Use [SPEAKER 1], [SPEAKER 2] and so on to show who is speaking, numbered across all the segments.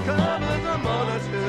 [SPEAKER 1] Covers a multitude.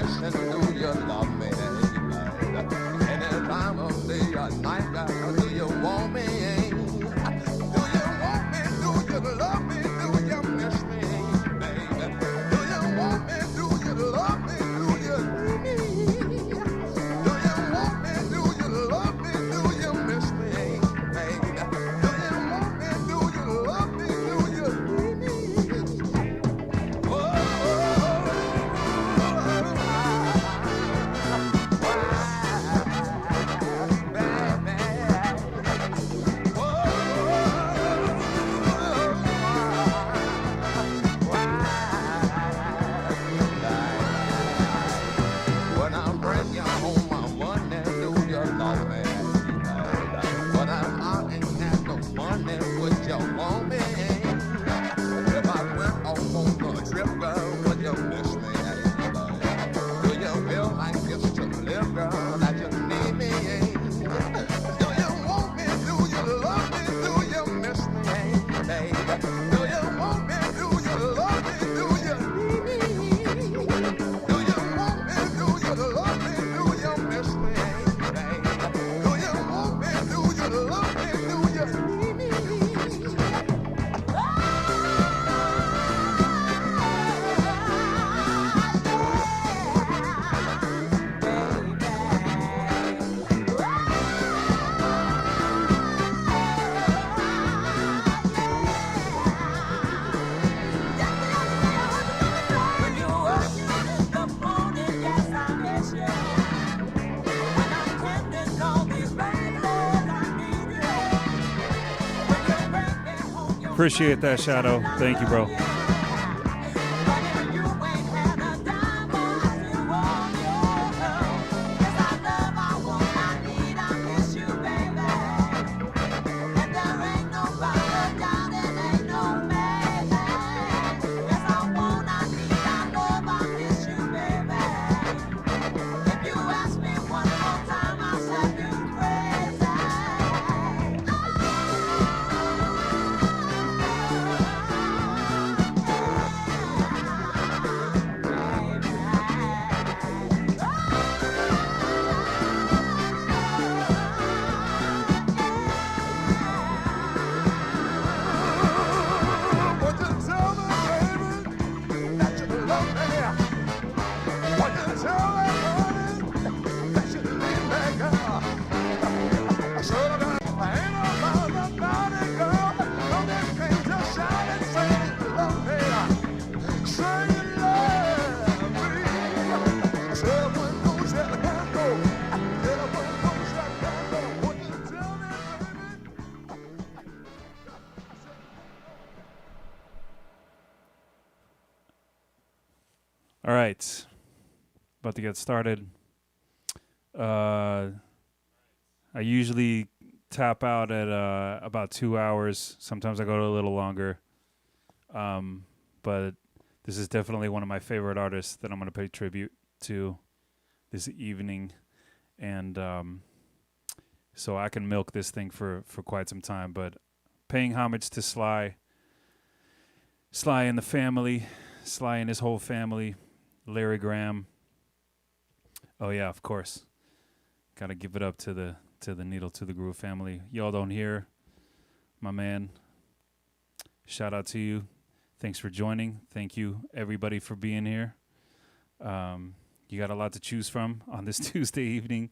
[SPEAKER 1] question, do you love me? Any time of day or night, do you want me? Do you want me? Do you love me? Do you miss me, baby? Do you want me? Do you love me? Do you need me? Do you want me? Do you love me? Do you miss me, baby? Do you want me? Do you love me? Do you need me? When I bring you home, I wonder, do you love me? But I'm out and had no money, would you want me? If I went off on a trip, girl, would you miss me? Do you feel like it's to live, girl, that you need me? Do you want me? Do you love me? Do you miss me, baby? Do you want me? Do you love me? Do you need me? Do you want me? Do you love me? Do you miss me, baby? Do you want me? Do you love me? Do you need me?
[SPEAKER 2] Appreciate that, Shadow. Thank you, bro. All right, about to get started. I usually tap out at about 2 hours. Sometimes I go a little longer. But this is definitely one of my favorite artists that I'm going to pay tribute to this evening. And so I can milk this thing for quite some time. But paying homage to Sly and the family, Sly and his whole family, Larry Graham. Oh yeah, of course. Gotta give it up to the Needle to the Groove family. Y'all don't hear, my man. Shout out to you. Thanks for joining. Thank you everybody for being here. You got a lot to choose from on this Tuesday evening,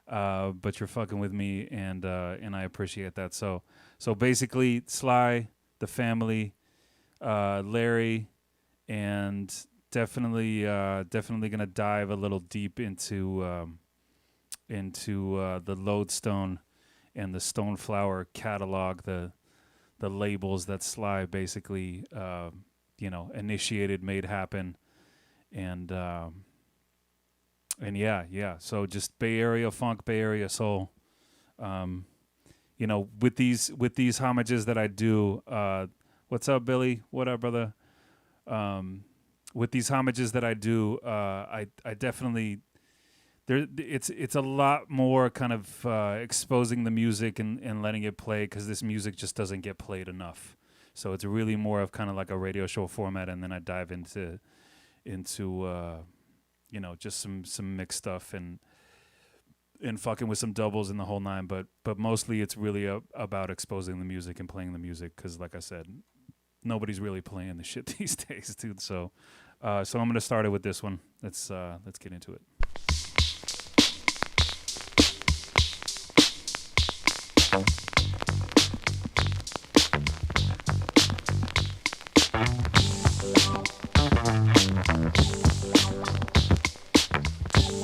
[SPEAKER 2] but you're fucking with me, and I appreciate that. So basically, Sly, the family, Larry, and definitely gonna dive a little deep into the Lodestone and the Stoneflower catalog, the labels that Sly basically initiated, made happen, and yeah. So just Bay Area funk, Bay Area soul. With these homages that I do. What's up, Billy? What up, brother? With these homages that I do, I definitely it's a lot more kind of exposing the music and letting it play, because this music just doesn't get played enough. So it's really more of kind of like a radio show format, and then I dive into just some mixed stuff and fucking with some doubles in the whole nine. But mostly it's really about exposing the music and playing the music, because like I said, nobody's really playing the shit these days, dude. So I'm gonna start it with this one. Let's get into it.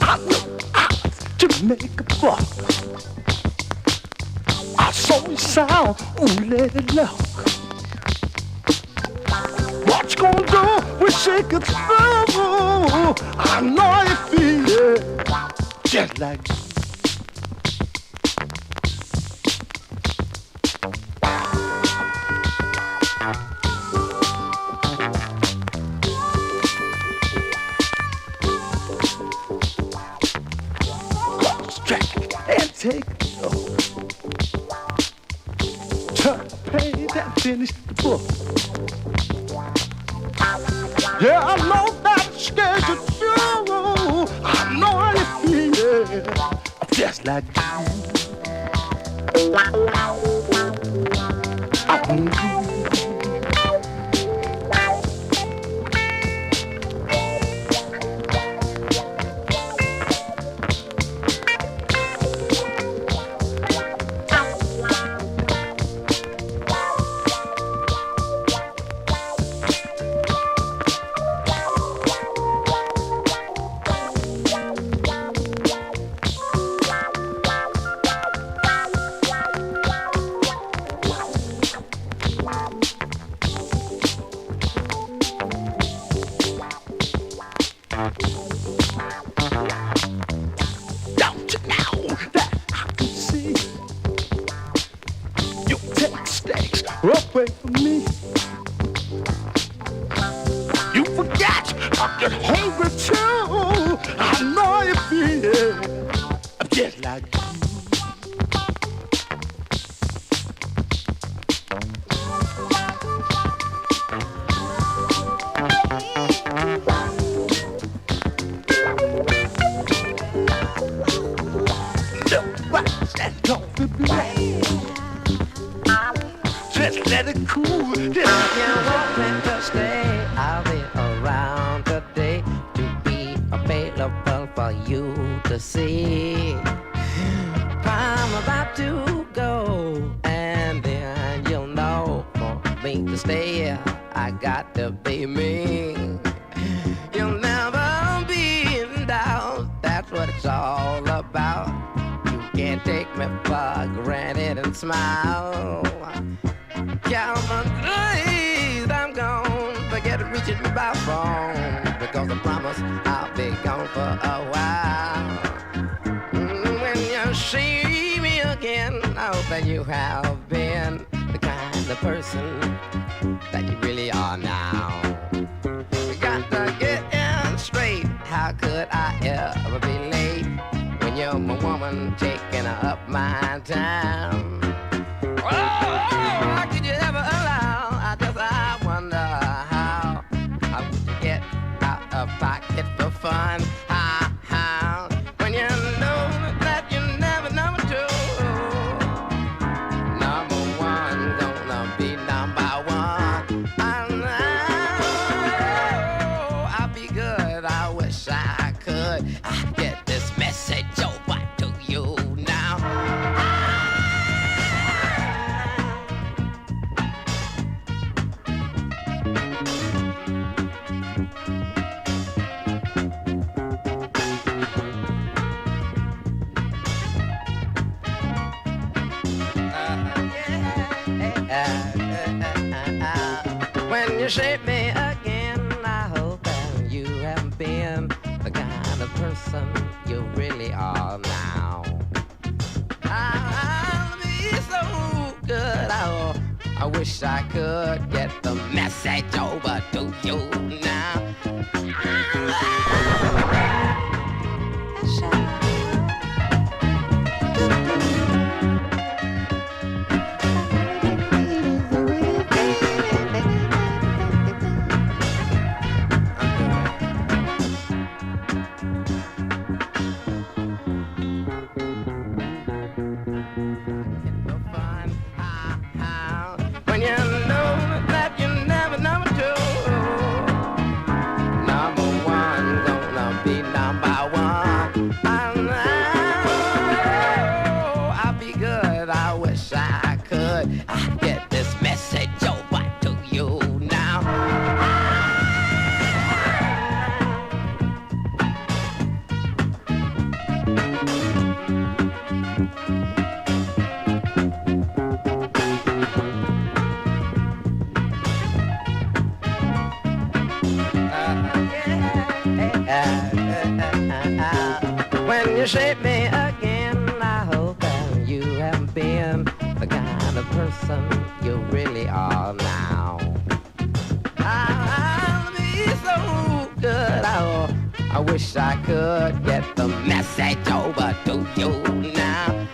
[SPEAKER 3] I know to make a buck. I saw you sound, let it look. What you gonna do? We shake it through. I know you feel it, just like and take it slow. Turn the page and finish the book. Yeah, I know that it's scared you too. I know how you feel. Just like you. Don't you know that I can see you take stakes away from me? You forget I get hungry too. I know you feel it. I'm just like you. Just let it cool.
[SPEAKER 4] If you want me to stay, I'll be around today to be available for you to see. I'm about to go, and then you'll know for me to stay, I got to be me. You'll never be in doubt, that's what it's all about. You can't take me for granted and smile. Count my days, I'm gone. Forget reaching me by phone, because I promise I'll be gone for a while. When you see me again, I hope that you have been the kind of person that you really are now. You got to get in straight. How could I ever be late when you're my woman taking up my time? Oh, how could you ever allow? I wonder how would you get out of pocket for fun? How, when you know that you never number two. Number one, gonna be number one. I'll be good, I wish I could. I get this message over to you now. When you shape me again, I hope that you have been the kind of person you really are now. I'll be so good. I wish I could get the message over to you now. you shape me again. I hope that you haven't been the kind of person you really are now. I'll be so good. I wish I could get the message over to you now.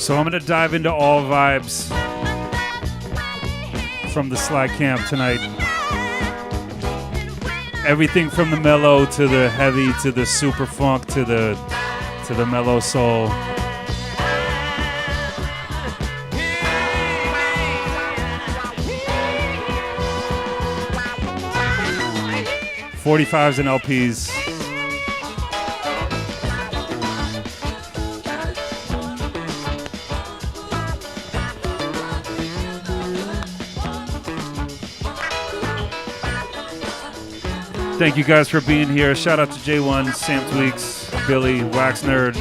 [SPEAKER 2] So I'm going to dive into all vibes from the Sly Camp tonight. Everything from the mellow to the heavy to the super funk to the mellow soul. '45s and LPs. Thank you guys for being here. Shout out to J1, Sam Tweaks, Billy, Wax Nerd.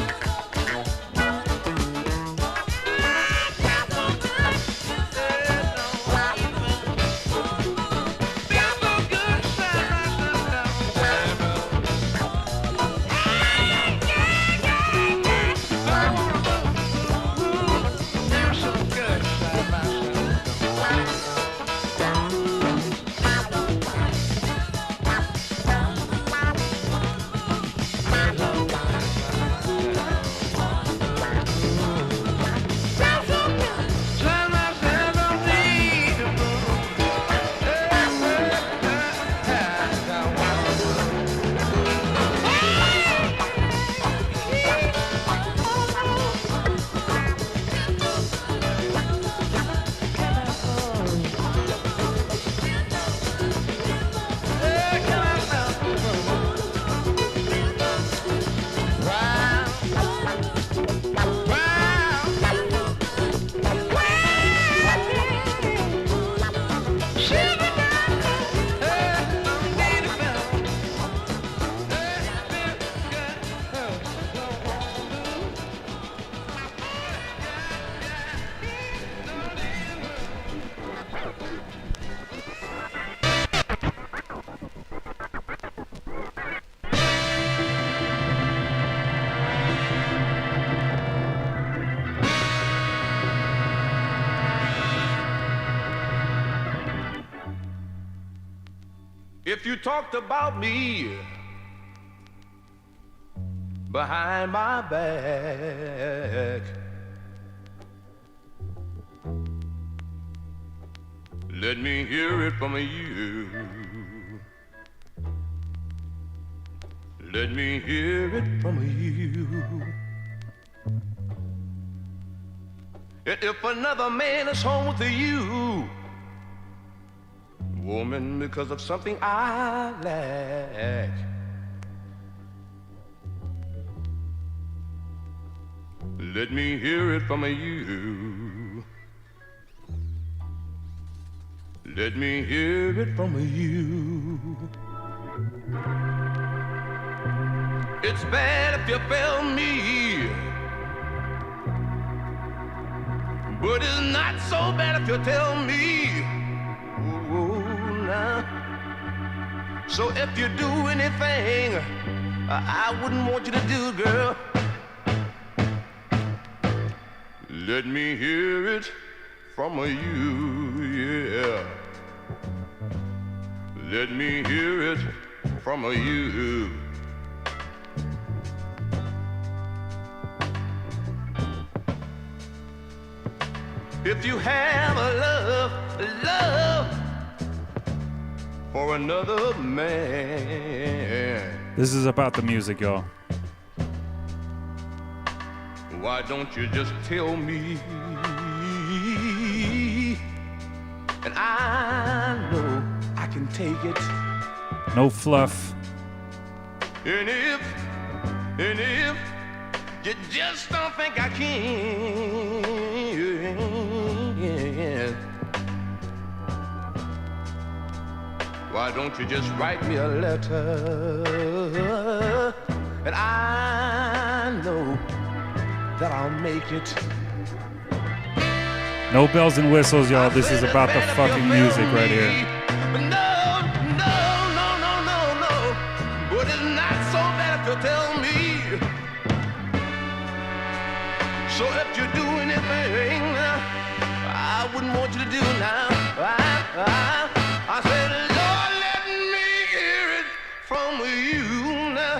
[SPEAKER 3] If you talked about me behind my back, let me hear it from you. Let me hear it from you. And if another man is home with you, woman, because of something I lack, let me hear it from you. Let me hear it from you. It's bad if you fail me, but it's not so bad if you tell me. So if you do anything I wouldn't want you to do, girl, let me hear it from you, yeah. Let me hear it from you. If you have a love for another man,
[SPEAKER 2] This is about the music, y'all.
[SPEAKER 3] why don't you just tell me? And I know I can take it.
[SPEAKER 2] No fluff.
[SPEAKER 3] And if you just don't think I can, why don't you just write me a letter? And I know that I'll make it.
[SPEAKER 2] No bells and whistles, y'all. This is about the fucking music right here.
[SPEAKER 3] No. But it's not so bad if you tell me. So if you do anything I wouldn't want you to do now, I said, Lord, let me hear it from you now.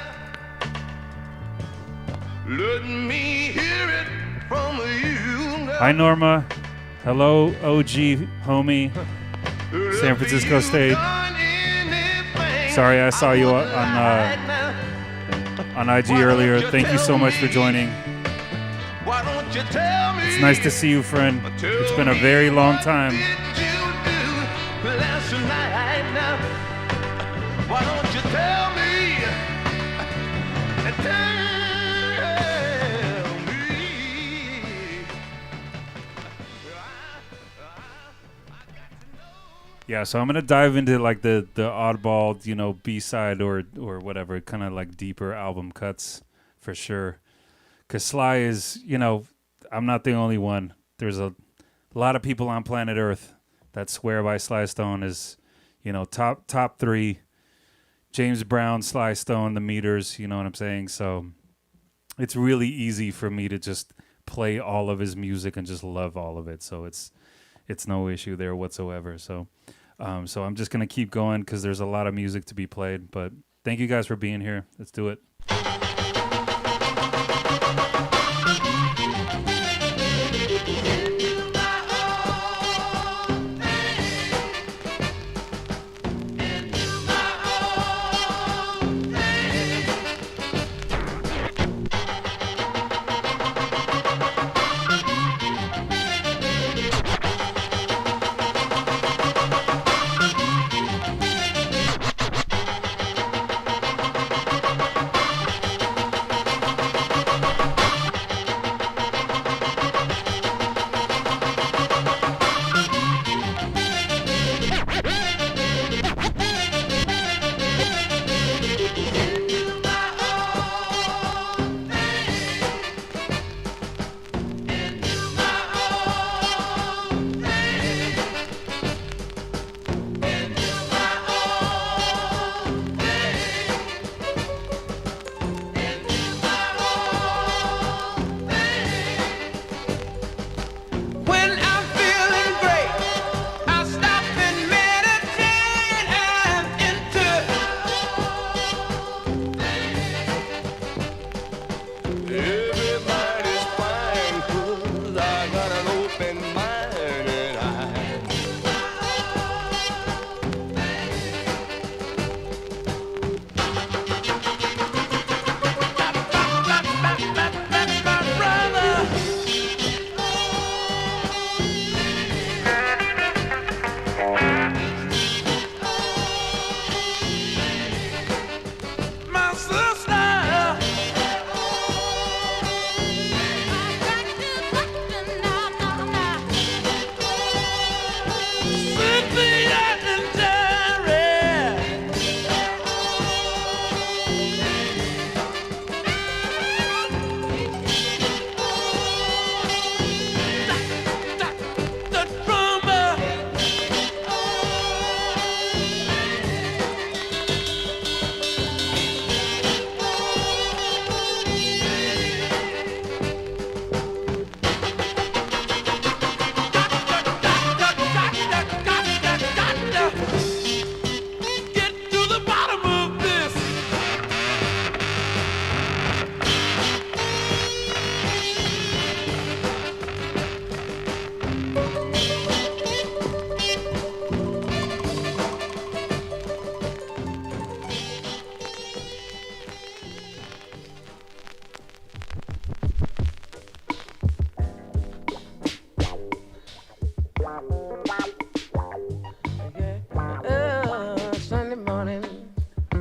[SPEAKER 3] Let me hear it from you now.
[SPEAKER 2] Hi, Norma. Hello, OG homie. San Francisco State. Sorry I saw you on IG earlier. Thank you so much for joining.
[SPEAKER 3] Why don't you tell me?
[SPEAKER 2] It's nice to see you, friend. It's been a very long time.
[SPEAKER 3] Last night now. Why don't you tell me? And tell me.
[SPEAKER 2] Yeah, so I'm gonna dive into like the oddball, B-side or whatever, kind of like deeper album cuts for sure. Cause Sly is, I'm not the only one. There's a lot of people on planet Earth that swear by Sly Stone as, top three. James Brown, Sly Stone, the Meters. You know what I'm saying? So it's really easy for me to just play all of his music and just love all of it. So it's no issue there whatsoever. So I'm just gonna keep going because there's a lot of music to be played. But thank you guys for being here. Let's do it.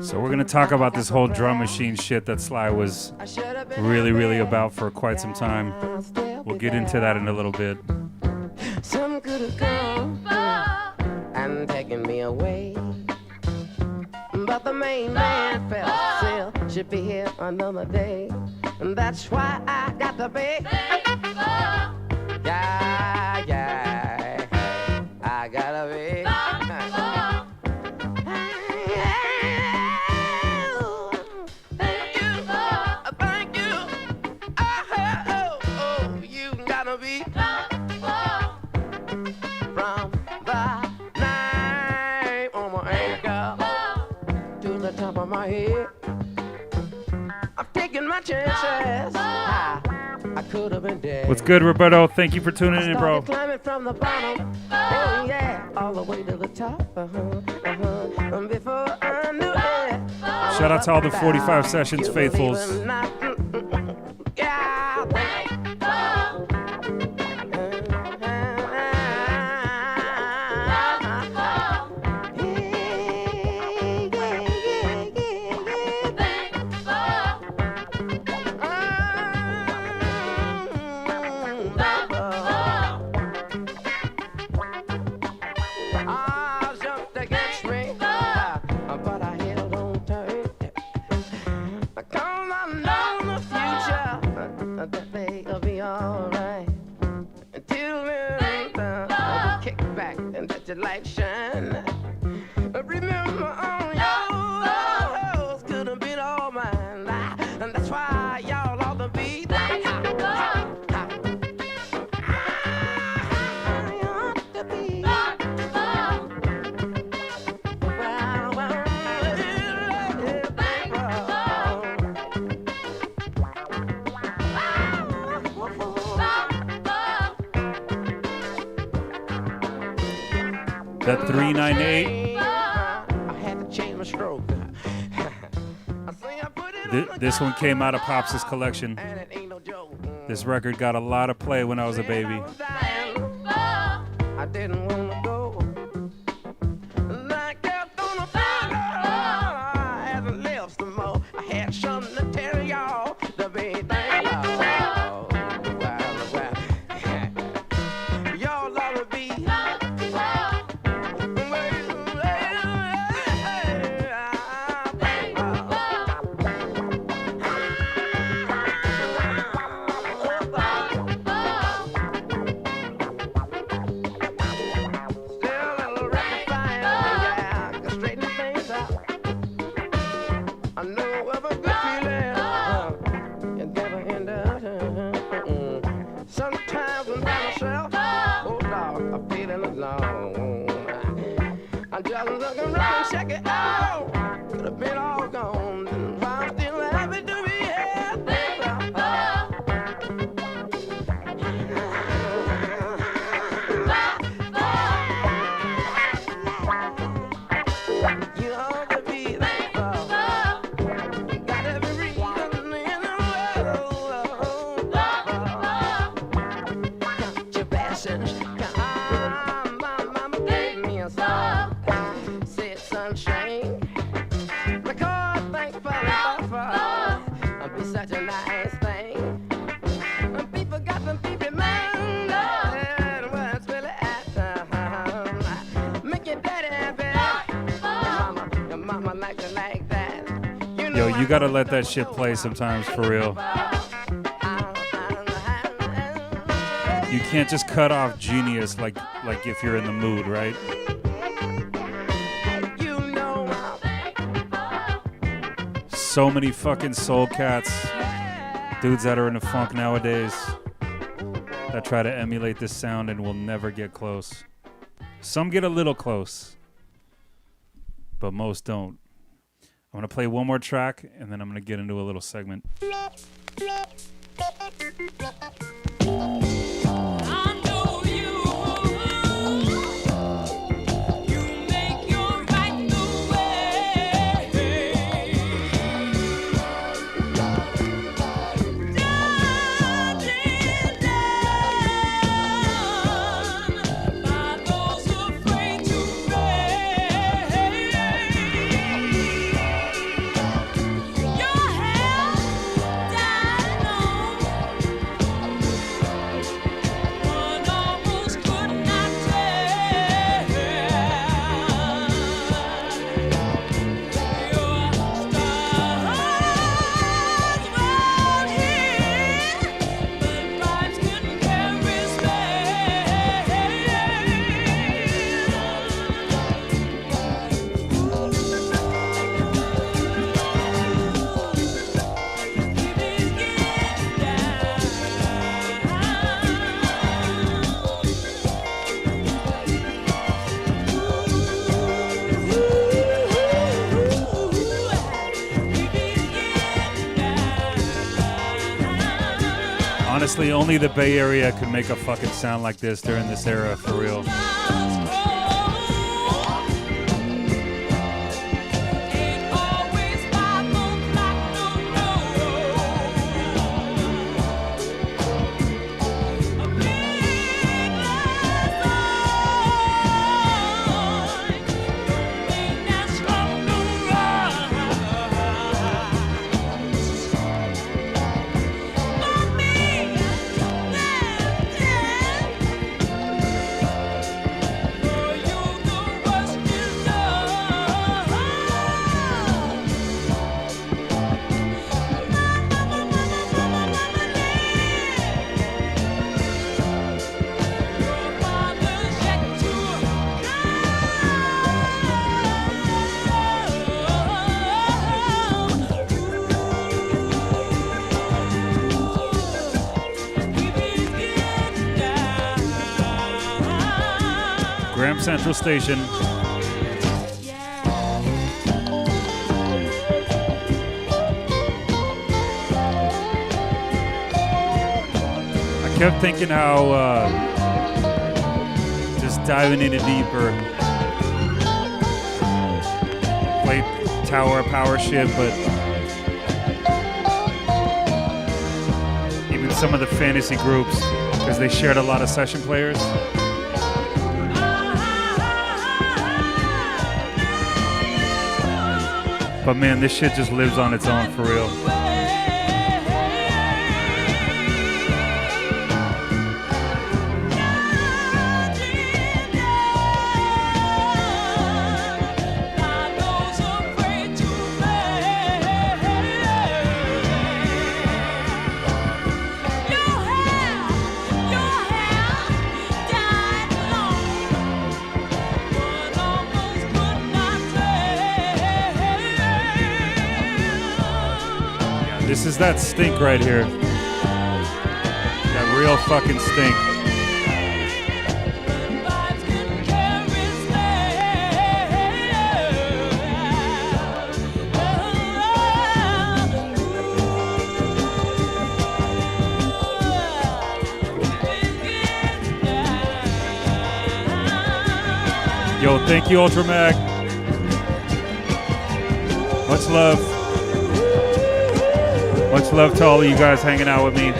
[SPEAKER 2] So we're gonna talk about this whole drum machine shit that Sly was really, really about for quite some time. We'll get into that in a little bit.
[SPEAKER 4] Some could have come and taken me away, but the main man felt still should be here another day, and that's why I got to be. Yeah, yeah, I gotta be. My head, I'm taking my chances. I could have been dead.
[SPEAKER 2] What's good, Roberto? Thank you for tuning in, bro.
[SPEAKER 4] Climbing from the bottom, oh yeah, all the way to the top. Before I knew it,
[SPEAKER 2] shout out to all the 45 Sessions faithfuls.
[SPEAKER 4] light shine. Remember on yours could have been all mine. And that's why y'all ought to be thankful.
[SPEAKER 2] That 398.
[SPEAKER 4] I had to change my stroke.
[SPEAKER 2] This one came out of Pops' collection. This record got a lot of play when I was a baby.
[SPEAKER 4] I didn't want to go. And I kept on a fire. I hadn't lived some more. I had something to tell y'all to be thankful. Y'all ought to be. I'm just looking around, check it out. Could have been all gone, and I'm still happy to be here. You ought to be thankful. You got every reason in the world. Count your blessings. Mama gave me a song. Said sunshine. Because thankful I'll be such a nice thing. And people got some people mind. And where it's really at. Make your daddy happy. Your mama likes it like that.
[SPEAKER 2] Yo, you gotta let that shit play sometimes, for real. You can't just cut off Genius like if you're in the mood, right? So many fucking soul cats, dudes that are in the funk nowadays that try to emulate this sound and will never get close. Some get a little close, but most don't. I'm gonna play one more track and then I'm gonna get into a little segment. Honestly, only the Bay Area could make a fucking sound like this during this era, for real. Central Station. I kept thinking how just diving into deeper, play tower power shit, but even some of the fantasy groups, because they shared a lot of session players. But man, this shit just lives on its own for real. This is that stink right here. That real fucking stink. Yo, thank you, Ultramag. Much love. Much love to all of you guys hanging out with me.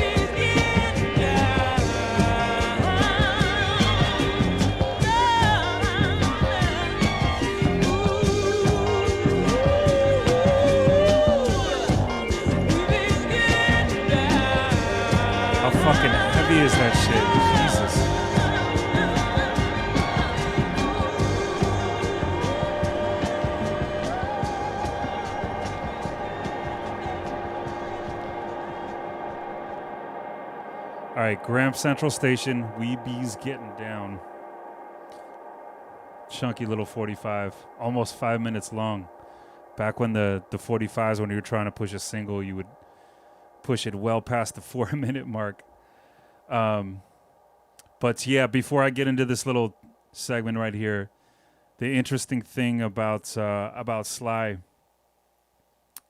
[SPEAKER 2] How fucking heavy is that shit? Jesus. All right, Graham Central Station, We Bees Getting Down. Chunky little 45, almost 5 minutes long. Back when the 45s, when you were trying to push a single, you would push it well past the 4 minute mark. But yeah, before I get into this little segment right here, the interesting thing about Sly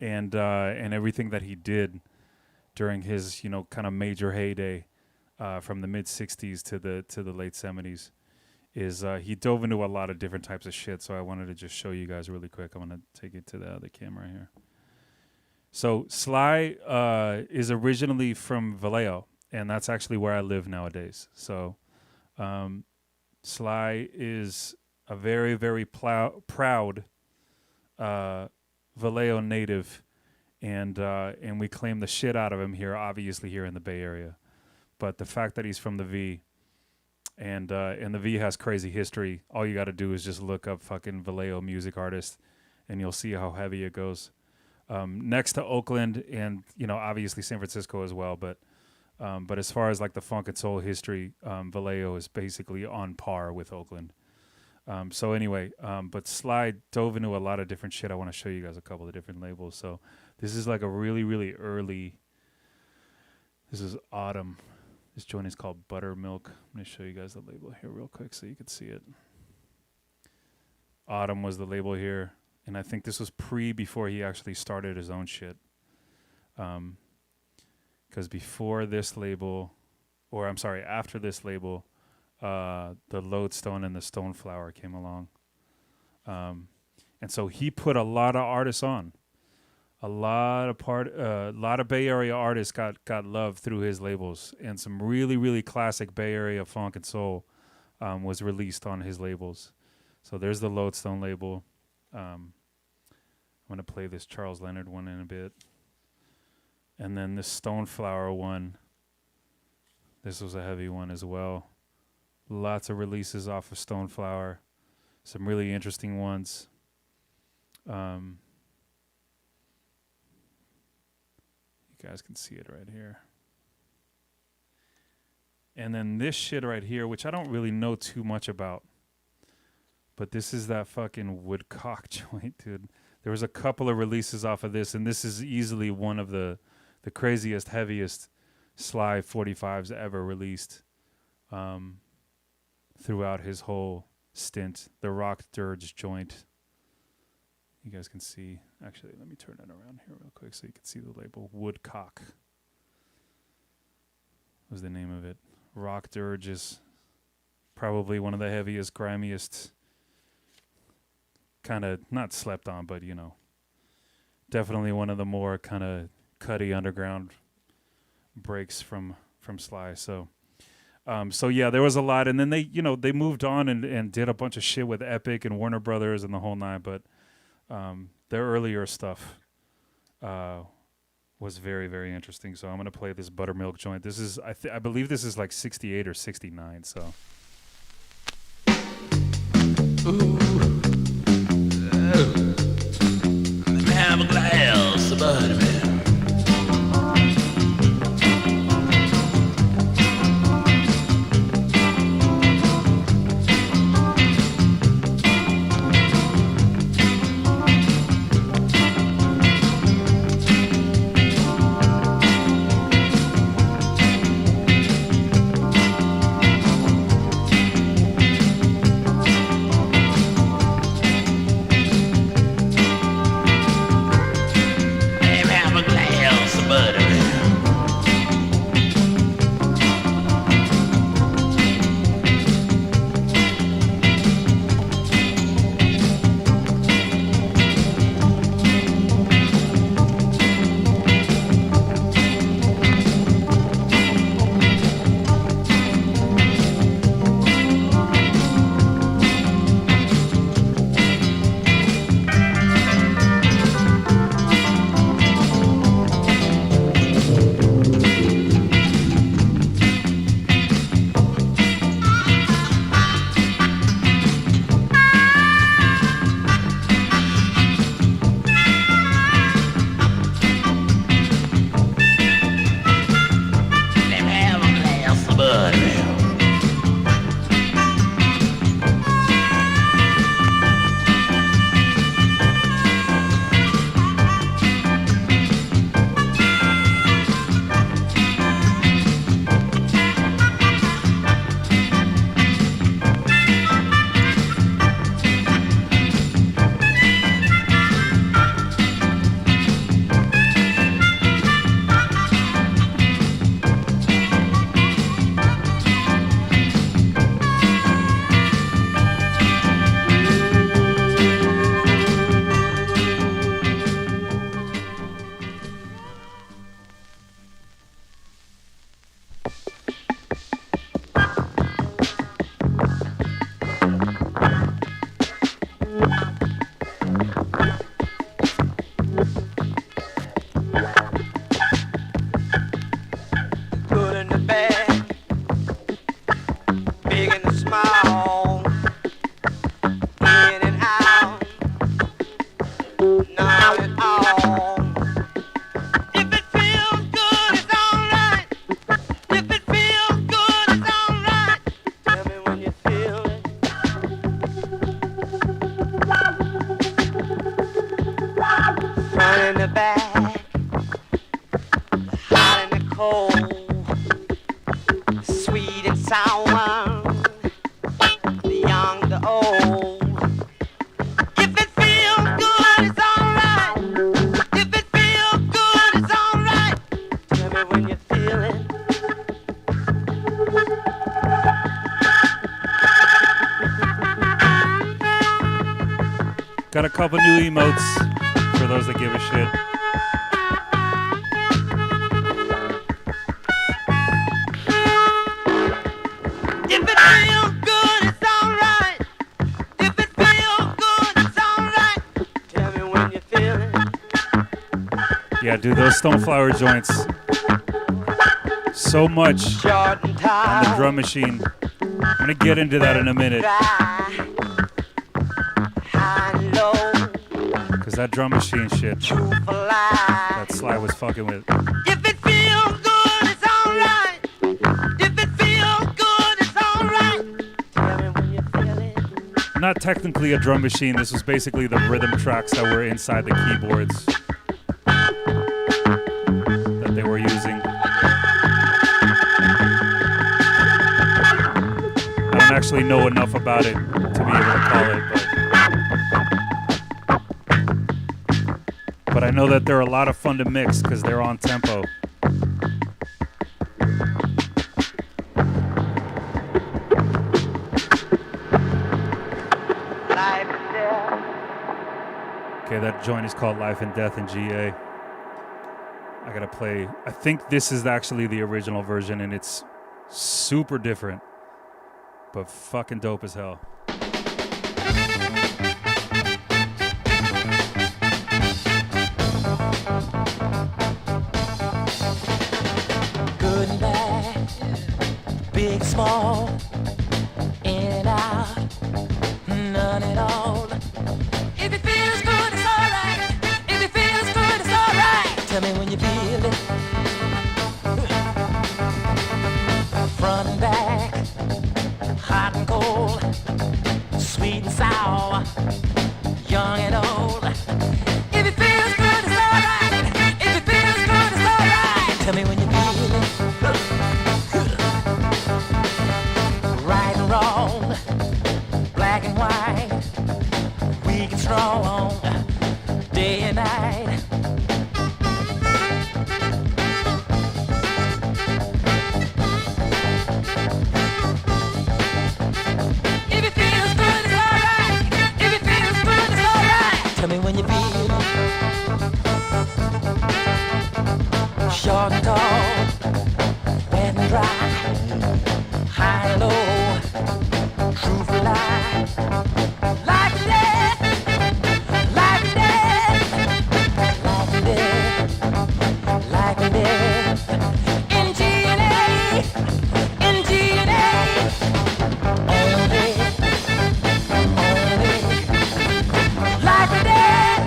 [SPEAKER 2] and everything that he did during his, kind of major heyday, from the mid 60s to the late 70s, is he dove into a lot of different types of shit. So I wanted to just show you guys really quick. I'm going to take it to the other camera here. So Sly is originally from Vallejo, and that's actually where I live nowadays. So Sly is a very, very proud Vallejo native, and we claim the shit out of him here, obviously here in the Bay Area. But the fact that he's from the V, and the V has crazy history, all you got to do is just look up fucking Vallejo music artists, and you'll see how heavy it goes. Next to Oakland, and obviously San Francisco as well. But as far as like the funk and soul history, Vallejo is basically on par with Oakland. So anyway, but Sly dove into a lot of different shit. I want to show you guys a couple of different labels. So this is like a really, really early. This is Autumn. This joint is called Buttermilk. I'm going to show you guys the label here real quick so you can see it. Autumn was the label here. And I think this was before he actually started his own shit. Because before this label, or I'm sorry, after this label, the Lodestone and the Stoneflower came along. And so he put a lot of artists on. A lot of Bay Area artists got love through his labels, and some really, really classic Bay Area funk and soul was released on his labels. So there's the Lodestone label. I'm gonna play this Charles Leonard one in a bit, and then this Stoneflower one. This was a heavy one as well. Lots of releases off of Stoneflower, some really interesting ones. You guys can see it right here. And then this shit right here, which I don't really know too much about, but this is that fucking Woodcock joint, dude. There was a couple of releases off of this, and this is easily one of the craziest, heaviest Sly 45s ever released throughout his whole stint, the rock dirge joint. You guys can see. Actually, let me turn it around here real quick so you can see the label. Woodcock was the name of it. Rock dirge is probably one of the heaviest, grimiest, kind of not slept on, but you know, definitely one of the more kind of cutty underground breaks from Sly. So yeah, there was a lot, and then they moved on and did a bunch of shit with Epic and Warner Brothers and the whole nine. But their earlier stuff was very, very interesting. So I'm gonna play this Buttermilk joint. This is I believe this is like 68 or 69. So.
[SPEAKER 3] Ooh. Have a glass of buttermilk.
[SPEAKER 2] Got a couple new emotes for those that give a shit.
[SPEAKER 3] If it feels good, it's alright. If it feels good, it's alright. Tell me when you feel it.
[SPEAKER 2] Yeah, dude, those Stoneflower joints. So much on the drum machine. I'm gonna get into that in a minute. Cause that drum machine shit that Sly was fucking with.
[SPEAKER 3] If it feels good, it's alright. If it feels good, it's alright. Tell me when you feel it.
[SPEAKER 2] Not technically a drum machine. This was basically the rhythm tracks that were inside the keyboards that they were using. I don't actually know enough about it to to be able to call it, but I know that they're a lot of fun to mix because they're on tempo. Okay, that joint is called Life and Death in GA. I gotta play. I think this is actually the original version, and it's super different, but fucking dope as hell.
[SPEAKER 5] Good and bad, big, small, in and out, none at all. If it feels good, it's alright. If it feels good, it's alright. Tell me when you feel it. Front and back, hot and cold, sweet and sour, young and old. If it feels good, it's alright. If it feels good, it's alright. Tell me when you feel it. Right and wrong, black and white, weak and strong, day and night. If it feels good, it's alright. If it feels good, it's alright. Tell me when you feel it. Short and tall, wet and dry, high and low, truth and lie. Life and death, life and death, life and death, life and death. In G&A, in G&A. Only, only. Life and death,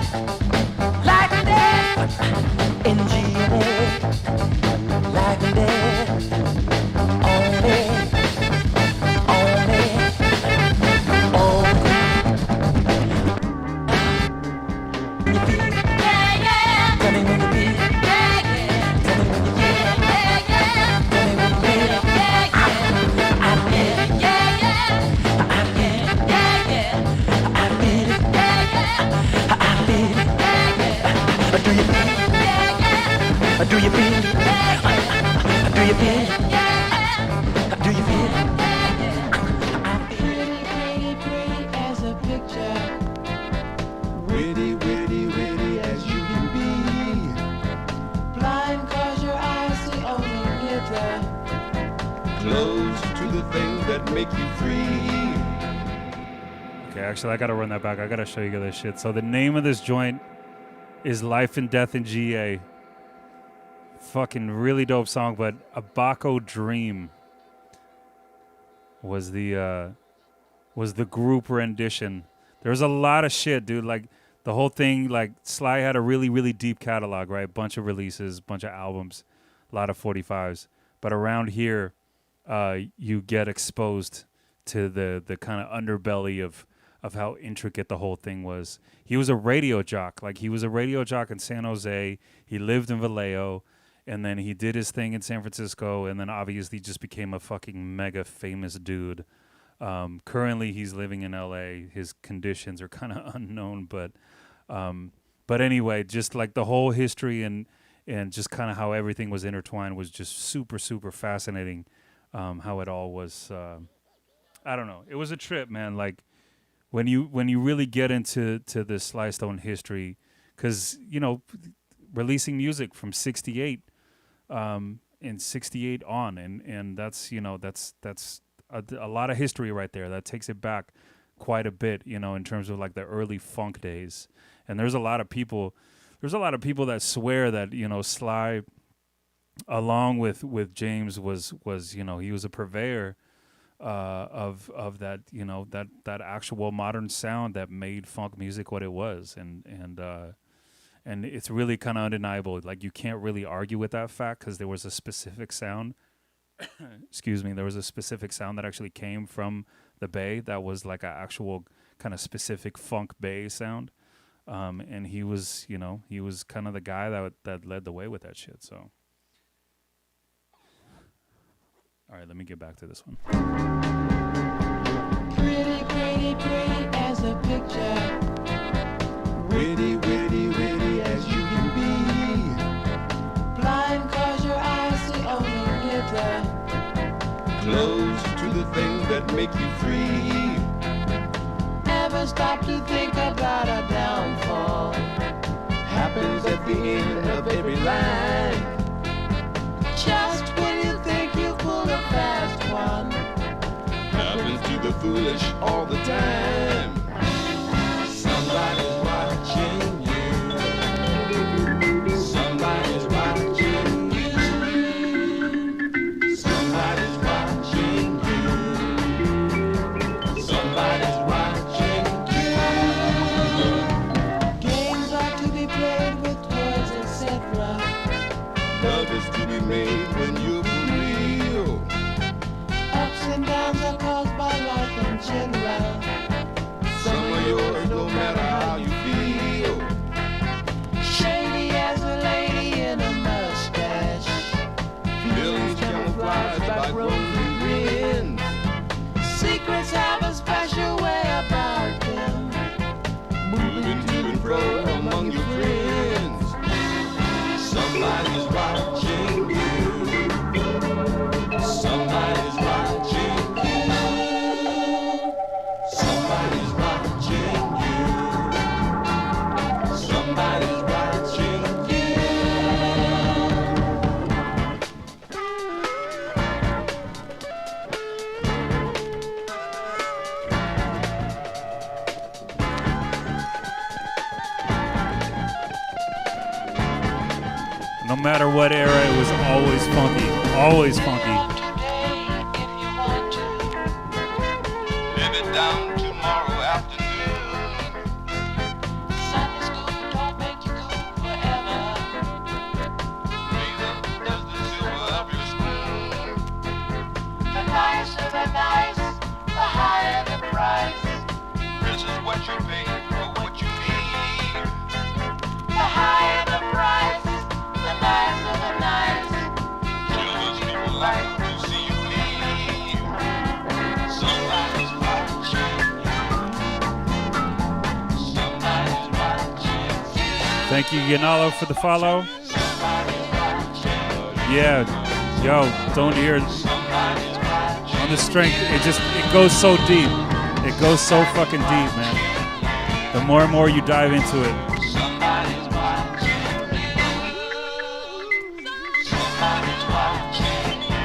[SPEAKER 5] life and death. In G&A, life and death. Only, only, only. You feel it? Yeah, yeah. Tell me when you feel it. Yeah, yeah. Tell me when you feel it. Yeah, yeah. Tell me when you feel it. Yeah, yeah. I feel it. Yeah, yeah. I feel it. Yeah, yeah. I feel it. Yeah, yeah. I feel it. Yeah, yeah. Do you feel it? Yeah, yeah. Do you feel it? Yeah, yeah. Do you feel it? Yeah, yeah. Do you feel it? Yeah, yeah. I feel it.
[SPEAKER 6] Pretty, pretty as a picture.
[SPEAKER 1] Witty, witty, witty as you can be.
[SPEAKER 6] Blind cause your eyes see only glitter.
[SPEAKER 1] Close to the things that make you free.
[SPEAKER 2] Okay, actually, I gotta run that back. I gotta show you guys this shit. So the name of this joint is Life and Death in GA. Fucking really dope song, but Abaco Dream was the group rendition. There's a lot of shit, dude. Like the whole thing, like Sly had a really, really deep catalog, right? Bunch of releases, bunch of albums, a lot of 45s. But around here, you get exposed to the kind of underbelly of how intricate the whole thing was. He was a radio jock. Like he was a radio jock in San Jose. He lived in Vallejo. And then he did his thing in San Francisco, and then obviously just became a fucking mega famous dude. Currently, he's living in L.A. His conditions are kind of unknown, but anyway, just like the whole history and just kind of how everything was intertwined was just super, super fascinating. How it all was, I don't know. It was a trip, man. Like when you really get into the Sly Stone history, because releasing music from '68. In 68 on, and that's that's a lot of history right there. That takes it back quite a bit, in terms of like the early funk days. And there's a lot of people that swear that Sly, along with James, was he was a purveyor of that that actual modern sound that made funk music what it was, and it's really kind of undeniable. Like you can't really argue with that fact because there was a specific sound. Excuse me. There was a specific sound that actually came from the Bay that was like an actual kind of specific funk Bay sound. And he was kind of the guy that led the way with that shit. So, all right, let me get back to this one.
[SPEAKER 6] Pretty, pretty Pretty, pretty as a picture.
[SPEAKER 3] Witty, witty, witty as you can be.
[SPEAKER 6] Blind cause your eyes the only glitter.
[SPEAKER 3] Close to the things that make you free.
[SPEAKER 6] Never stop to think about a downfall.
[SPEAKER 3] Happens at the end of every line.
[SPEAKER 6] Just when you think you pulled a fast one.
[SPEAKER 3] Happens to the foolish all the time. Somebody's watching you. Somebody's watching you. Somebody's watching you. Somebody's watching you.
[SPEAKER 6] Games are to be played with words, etc.
[SPEAKER 3] Love is to be made when you're for real.
[SPEAKER 6] Ups and downs are caused by life in general.
[SPEAKER 3] Some of yours, no matter how you feel.
[SPEAKER 6] Shady as a lady in a mustache.
[SPEAKER 3] Feelings camouflaged by rosy grins.
[SPEAKER 6] Secrets have a special way about them.
[SPEAKER 3] Moving to and fro among your friends. Somebody's watching you. Somebody's watching you. Somebody's watching you. Somebody's watching you.
[SPEAKER 2] No matter what era, it was always funky. Always funky.
[SPEAKER 6] Today, if you want to.
[SPEAKER 3] Live it down tomorrow afternoon.
[SPEAKER 6] Sunday school don't make you cool forever.
[SPEAKER 3] Neither does the silver of your spoon.
[SPEAKER 6] The nicer the nice, the higher the price.
[SPEAKER 3] This is what you pay for what you need.
[SPEAKER 6] The higher the price, the nicer the nice.
[SPEAKER 3] Children's people like to see you bleed. Somebody's watching you. Somebody's watching you.
[SPEAKER 2] Thank you, Yanalo, for the follow.
[SPEAKER 3] Somebody's watching you.
[SPEAKER 2] Yeah, yo, don't hear
[SPEAKER 3] Somebody's watching
[SPEAKER 2] on the strength. It goes so deep. It goes so fucking deep, man. The more and more you dive into it.
[SPEAKER 3] Somebody's watching you. Somebody's watching you.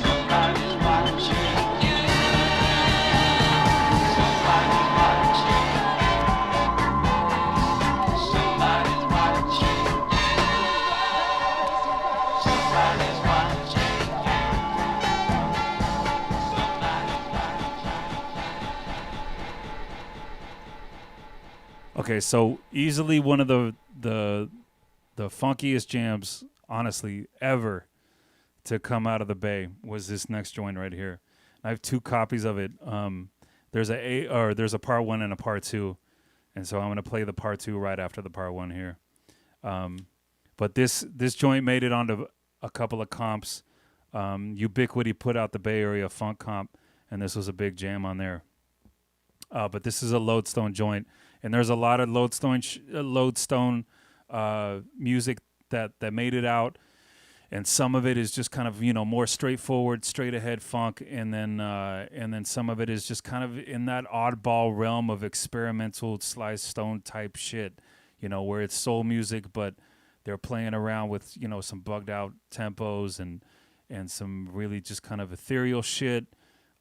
[SPEAKER 3] Somebody's watching you. Somebody's watching you. Somebody's watching you. Somebody's watching you.
[SPEAKER 2] Okay, so easily one of the funkiest jams, honestly, ever to come out of the Bay was this next joint right here. I have two copies of it. There's a part one and a part two, and so I'm gonna play the part two right after the part one here. But this joint made it onto a couple of comps. Ubiquity put out the Bay Area Funk comp, and this was a big jam on there. But this is a Lodestone joint, and there's a lot of Lodestone music that made it out, and some of it is just kind of more straightforward, straight ahead funk, and then some of it is just kind of in that oddball realm of experimental Sly Stone type shit, where it's soul music, but they're playing around with some bugged out tempos and some really just kind of ethereal shit.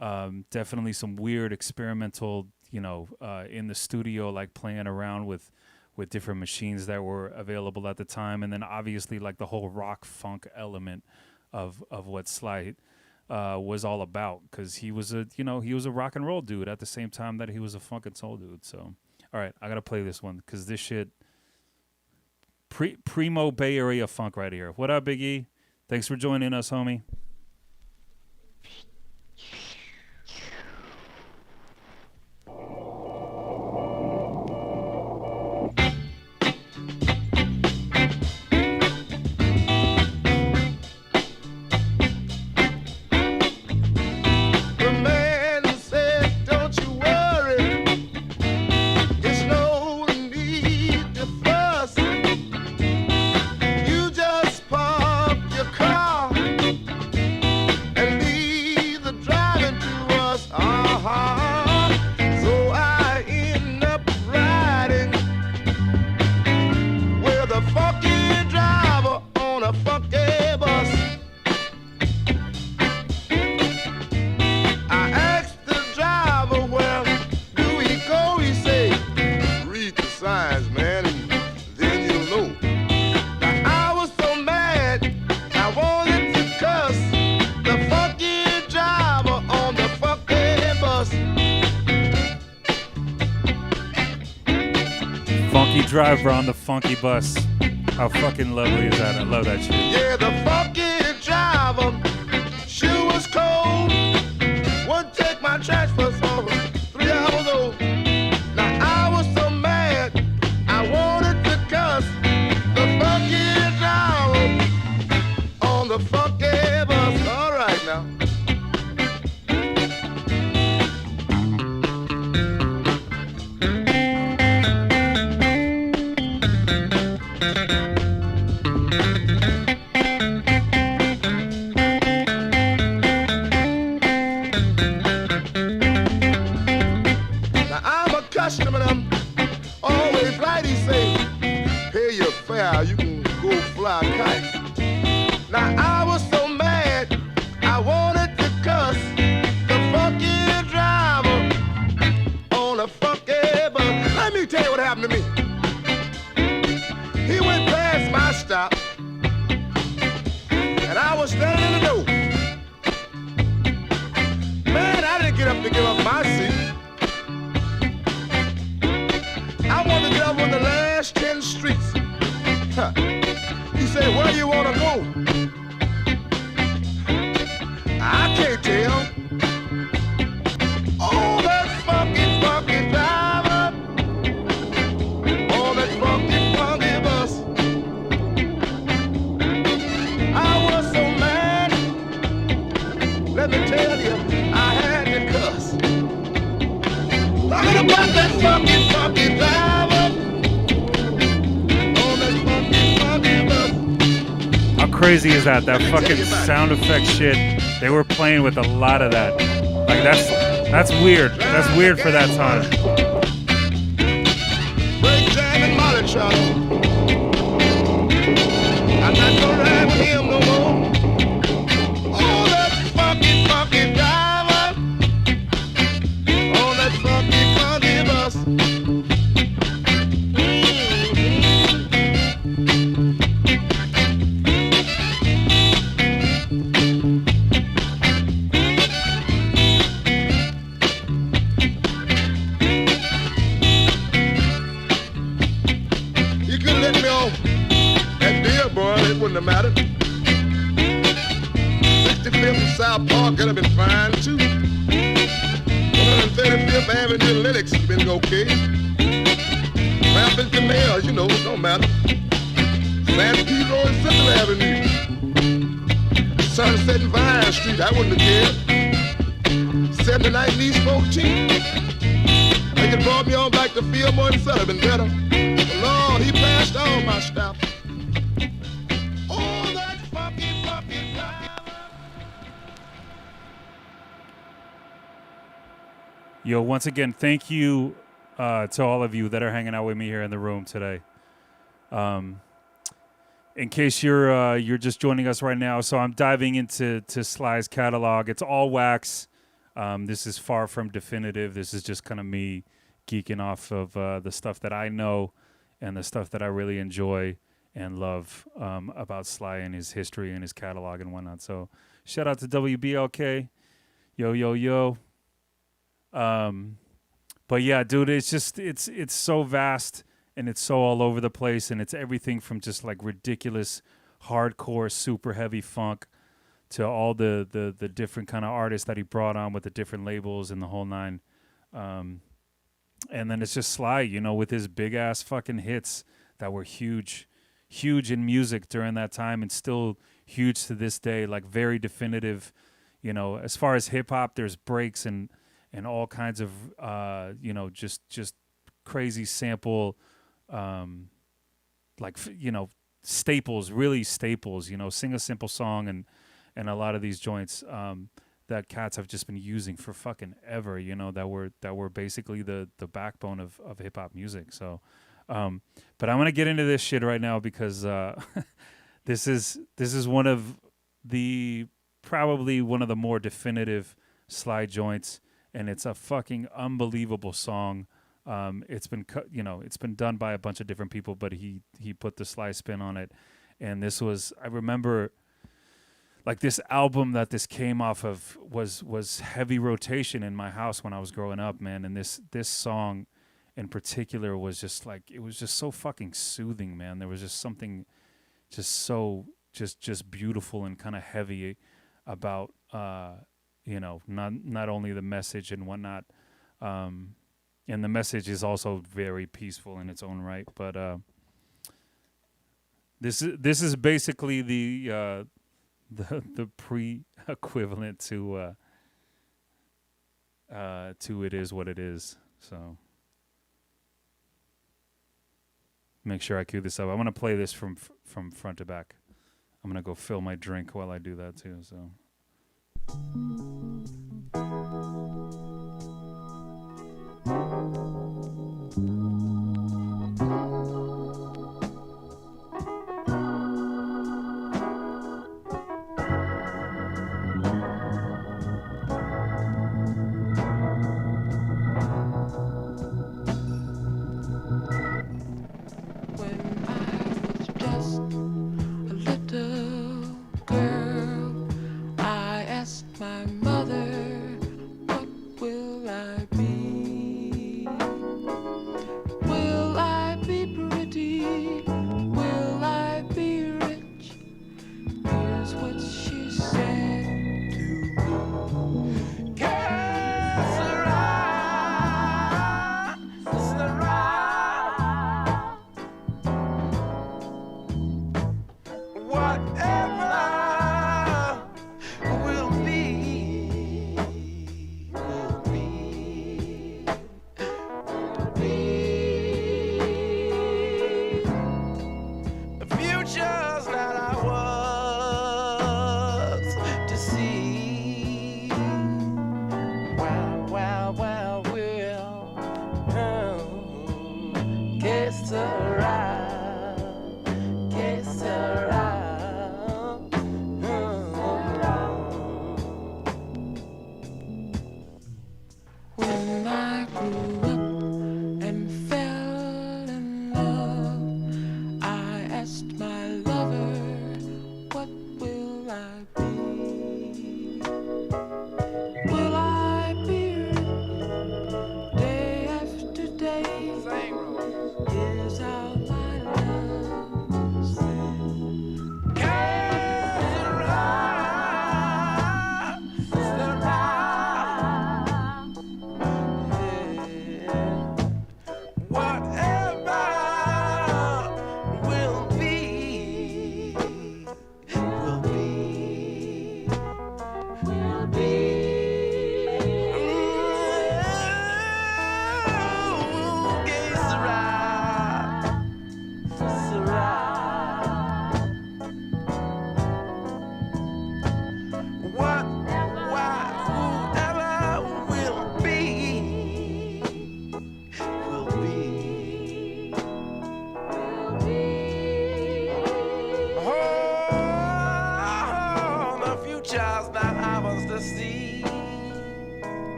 [SPEAKER 2] Definitely some weird experimental, in the studio, like playing around with different machines that were available at the time. And then obviously like the whole rock funk element of what Sly was all about. Cause he was a rock and roll dude at the same time that he was a funk and soul dude. So, all right, I got to play this one cause this shit primo Bay Area funk right here. What up, Big E? Thanks for joining us, homie.
[SPEAKER 3] The man said
[SPEAKER 2] funky driver on the funky bus. How fucking lovely is that? I love that shit.
[SPEAKER 3] Yeah, the funky driver, shoe was cold. Wouldn't take my transfer for 3 hours old. Now I was so mad, I wanted to cuss. The funky driver on the funky bus. All right now. Customer, them always right, he say, pay your fare, you can go fly a kite. Now I was so mad, I wanted to cuss the funky driver on a funky bus. Let me tell you what happened to me. He went past my stop, and I was standing in the door. Man, I didn't get up to give up my seat. I want to get up on the last 10 streets. Huh. He said, where you want to go? I can't tell. Oh, that funky, funky driver. Oh, that funky, funky bus. I was so mad. Let me tell you, I had to cuss. Talking about that funky, funky driver.
[SPEAKER 2] How crazy is that? That fucking sound effect shit. They were playing with a lot of that. Like that's weird. That's weird for that time.
[SPEAKER 3] Break jam and Molly Trout. I'm not gonna ride with him no more. Oh, that funky, funky driver. Oh, that funky, funky bus. You could let me off that deal, boy, it wouldn't have mattered. 65th and South Park could have been fine too. 135th Avenue in Lennox has been okay. Rapids to Mail, you know, it don't matter. San Pedro and Central Avenue. Sunset and Vine Street, I wouldn't have cared. 79 and East 14th. They could brought me on back to Fillmore and Sullivan better. But Lord, he passed all my stops. Oh, that funky, funky driver.
[SPEAKER 2] Yo, once again, thank you to all of you that are hanging out with me here in the room today. In case you're just joining us right now, so I'm diving into Sly's catalog. It's all wax. This is far from definitive. This is just kind of me geeking off of the stuff that I know and the stuff that I really enjoy and love about Sly and his history and his catalog and whatnot. So shout out to WBLK. Yo, yo, yo. But yeah, dude, it's just, it's so vast and it's so all over the place, and it's everything from just like ridiculous hardcore, super heavy funk to all the different kind of artists that he brought on with the different labels and the whole nine. And then it's just Sly, you know, with his big ass fucking hits that were huge in music during that time and still huge to this day, like very definitive, you know, as far as hip hop, there's breaks and all kinds of, you know, just crazy sample, like, you know, staples, really staples, you know, Sing a Simple Song and a lot of these joints that cats have just been using for fucking ever, you know, that were basically the backbone of hip hop music. So, but I'm gonna get into this shit right now because this is one of the probably one of the more definitive Sly joints, and it's a fucking unbelievable song. It's been it's been done by a bunch of different people, but he put the Sly spin on it, and this was, I remember, like, this album that this came off of was heavy rotation in my house when I was growing up, man. And this song in particular was just like, it was just so fucking soothing, man. There was just something just so just beautiful and kind of heavy about not only the message and whatnot, and the message is also very peaceful in its own right, but this is basically the pre equivalent to It Is What It Is. So make sure I cue this up. I'm gonna play this from front to back. I'm gonna go fill my drink while I do that too. So.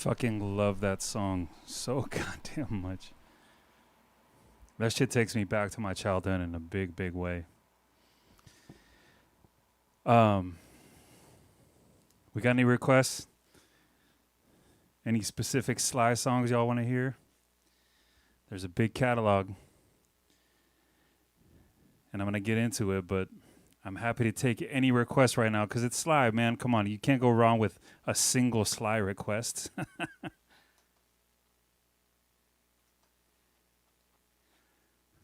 [SPEAKER 2] fucking love that song so goddamn much. That shit takes me back to my childhood in a big, big way. We got any requests? Any specific Sly songs y'all want to hear? There's a big catalog. And I'm going to get into it, but I'm happy to take any request right now because it's Sly, man. Come on, you can't go wrong with a single Sly request.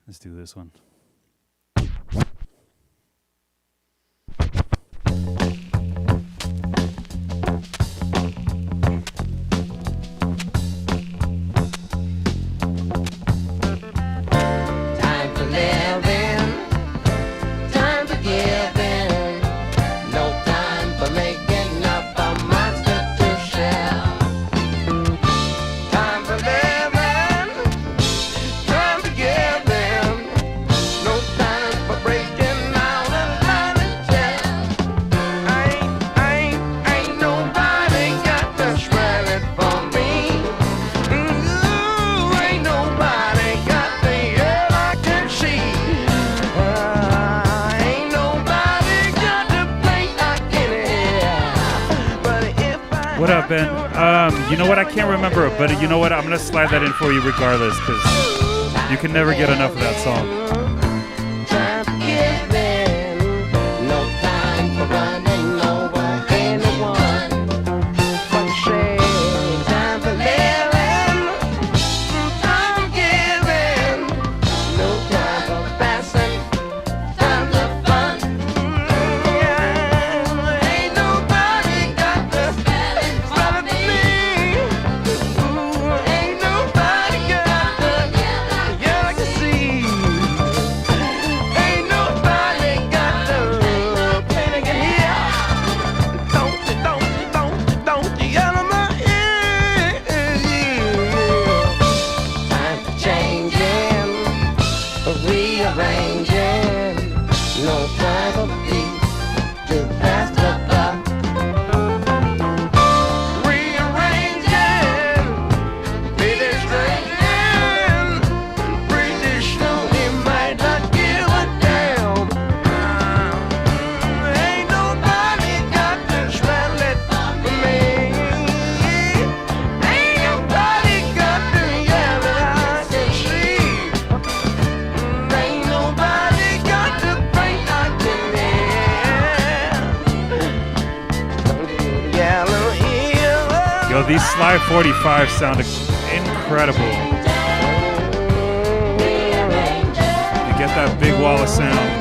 [SPEAKER 2] Let's do this one.
[SPEAKER 4] Time for living, time for giving, no time for making up a monster to share. Time for living, time for giving, no time for breaking out and lying and tell. Ain't nobody got to smell it for me. Ooh, ain't nobody got the air I can see. Ain't nobody got the plate I can hear. But if I
[SPEAKER 2] What up, Ben? You know what? I can't remember it, but you know what? I'm going to slide that in for you regardless because you can never get enough of that song.
[SPEAKER 4] time for giving, no time for running over anyone. But say time for living, time for giving, no time for passing, time for fun. Yeah, ain't nobody got the spell it for me. Ooh, ain't nobody got the yeah, I can see. Ain't nobody got the pain again here. Don't you yell in my ear. Time for changing, rearranging. No time for peace to pass the buck. Rearranging, illustrating. Pretty sure he might not give a damn. Ain't nobody got to smell it for me. Ain't nobody got to yell it I can see. Ain't nobody got to think I can hear. Yellow ear.
[SPEAKER 2] Yo, these Sly 45 sound incredible. You get that big wall of sound.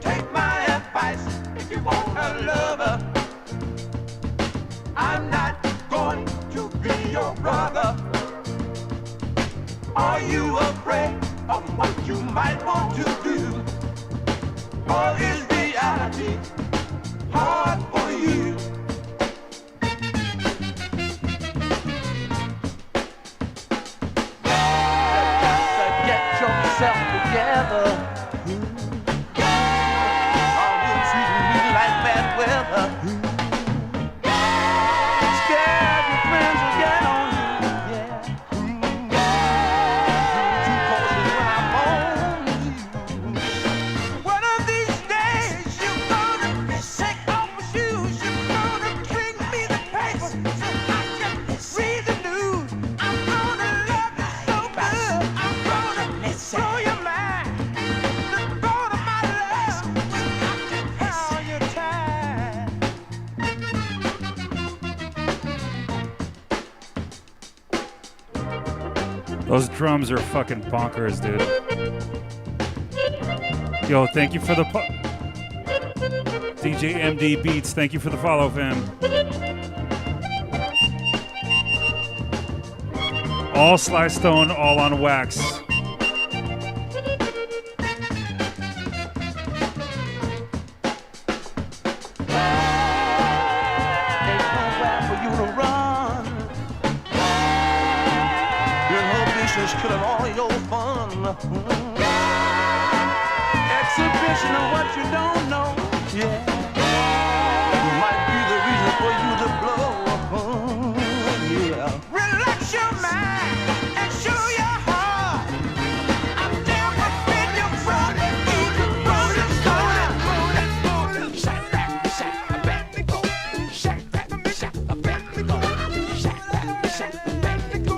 [SPEAKER 3] Take my advice if you want a lover. I'm not going to be your brother. Are you afraid of what you might want to do? Or is reality hard for you? Get yourself together. Are you treating me like bad weather? Scared your friends will get on you, yeah. Too cautious when I'm on you. One of these days you're gonna take off my shoes. You're gonna bring me the paper so I can read the news. I'm gonna love you so good. I'm gonna blow your mind.
[SPEAKER 2] Those drums are fucking bonkers, dude. Yo, thank you for the DJ MD Beats. Thank you for the follow, fam. All Sly Stone, all on wax.
[SPEAKER 3] Killing all your fun. Exhibition of what you don't know. Yeah, might be the reason for you to blow. Yeah, relax your mind and show your heart. I'm down for fit your front and eat the road and start. Shake that, back me go. Shake that, back me go. Shake that, back me go.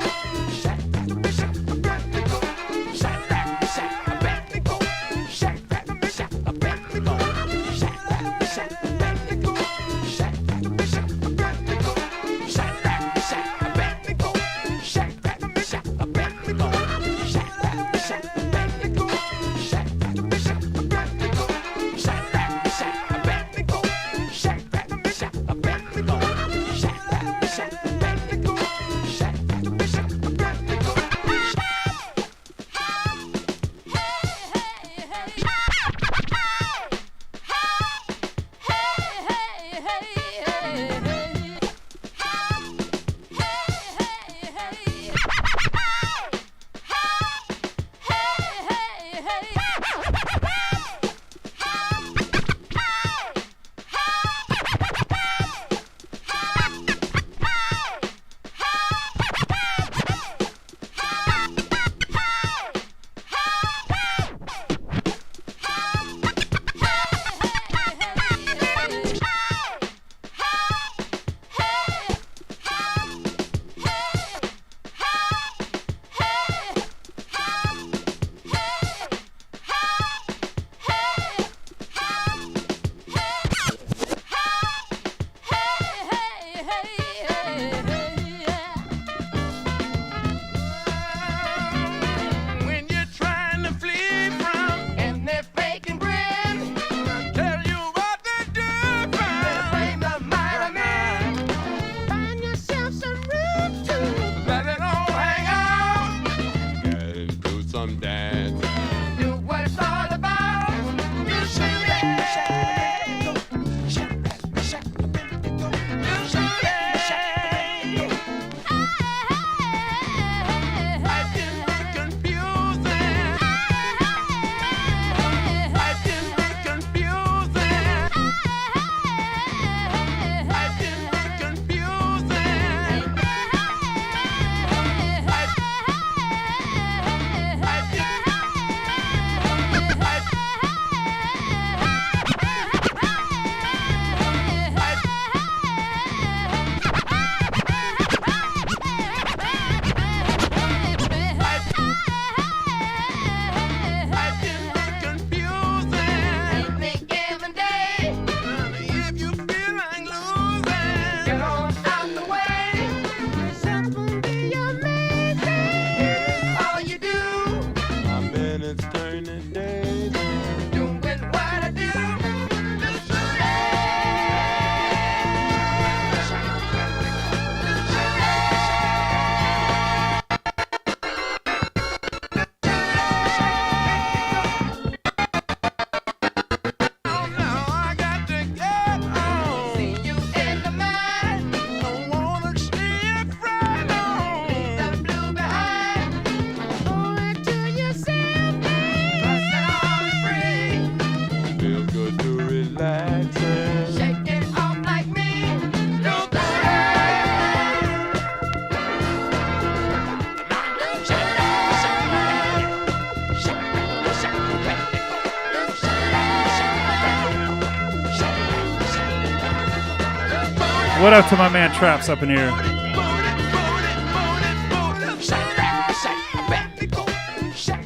[SPEAKER 2] What up to my man Traps up in here?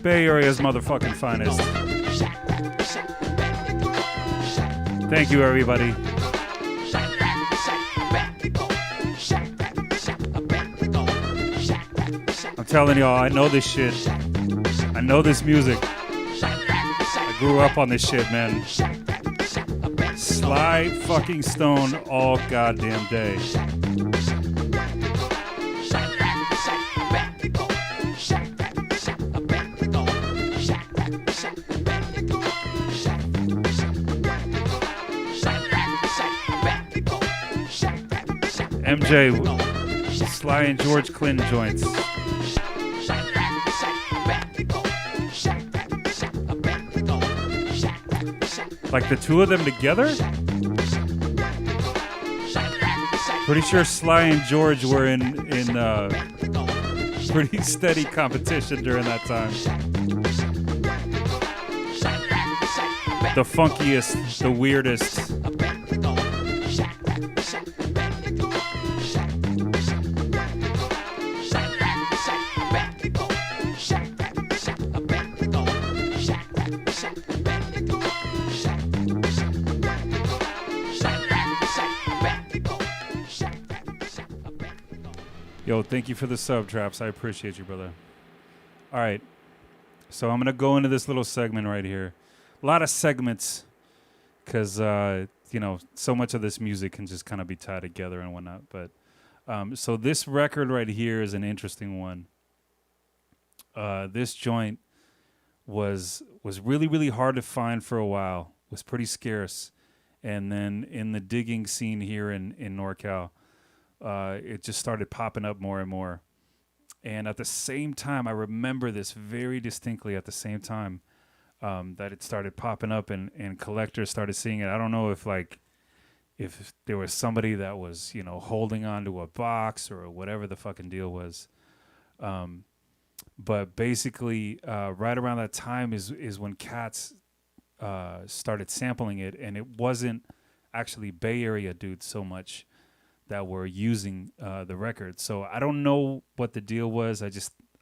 [SPEAKER 2] Bay Area's motherfucking finest. Thank you, everybody. I'm telling y'all, I know this shit. I know this music. I grew up on this shit, man. Sly fucking Stone all goddamn day. MJ, Sly and George Clinton joints. Like the two of them together? Pretty sure Sly and George were in pretty steady competition during that time. The funkiest, the weirdest. Yo, thank you for the sub, Traps. I appreciate you, brother. All right. So I'm going to go into this little segment right here. A lot of segments because, so much of this music can just kind of be tied together and whatnot. But so this record right here is an interesting one. This joint was really, really hard to find for a while. Was pretty scarce. And then in the digging scene here in NorCal, it just started popping up more and more. And at the same time, I remember this very distinctly at the same time that it started popping up and collectors started seeing it. I don't know if there was somebody that was, holding on to a box or whatever the fucking deal was. But basically, right around that time is when cats started sampling it. And it wasn't actually Bay Area dudes so much that were using the record. So I don't know what the deal was.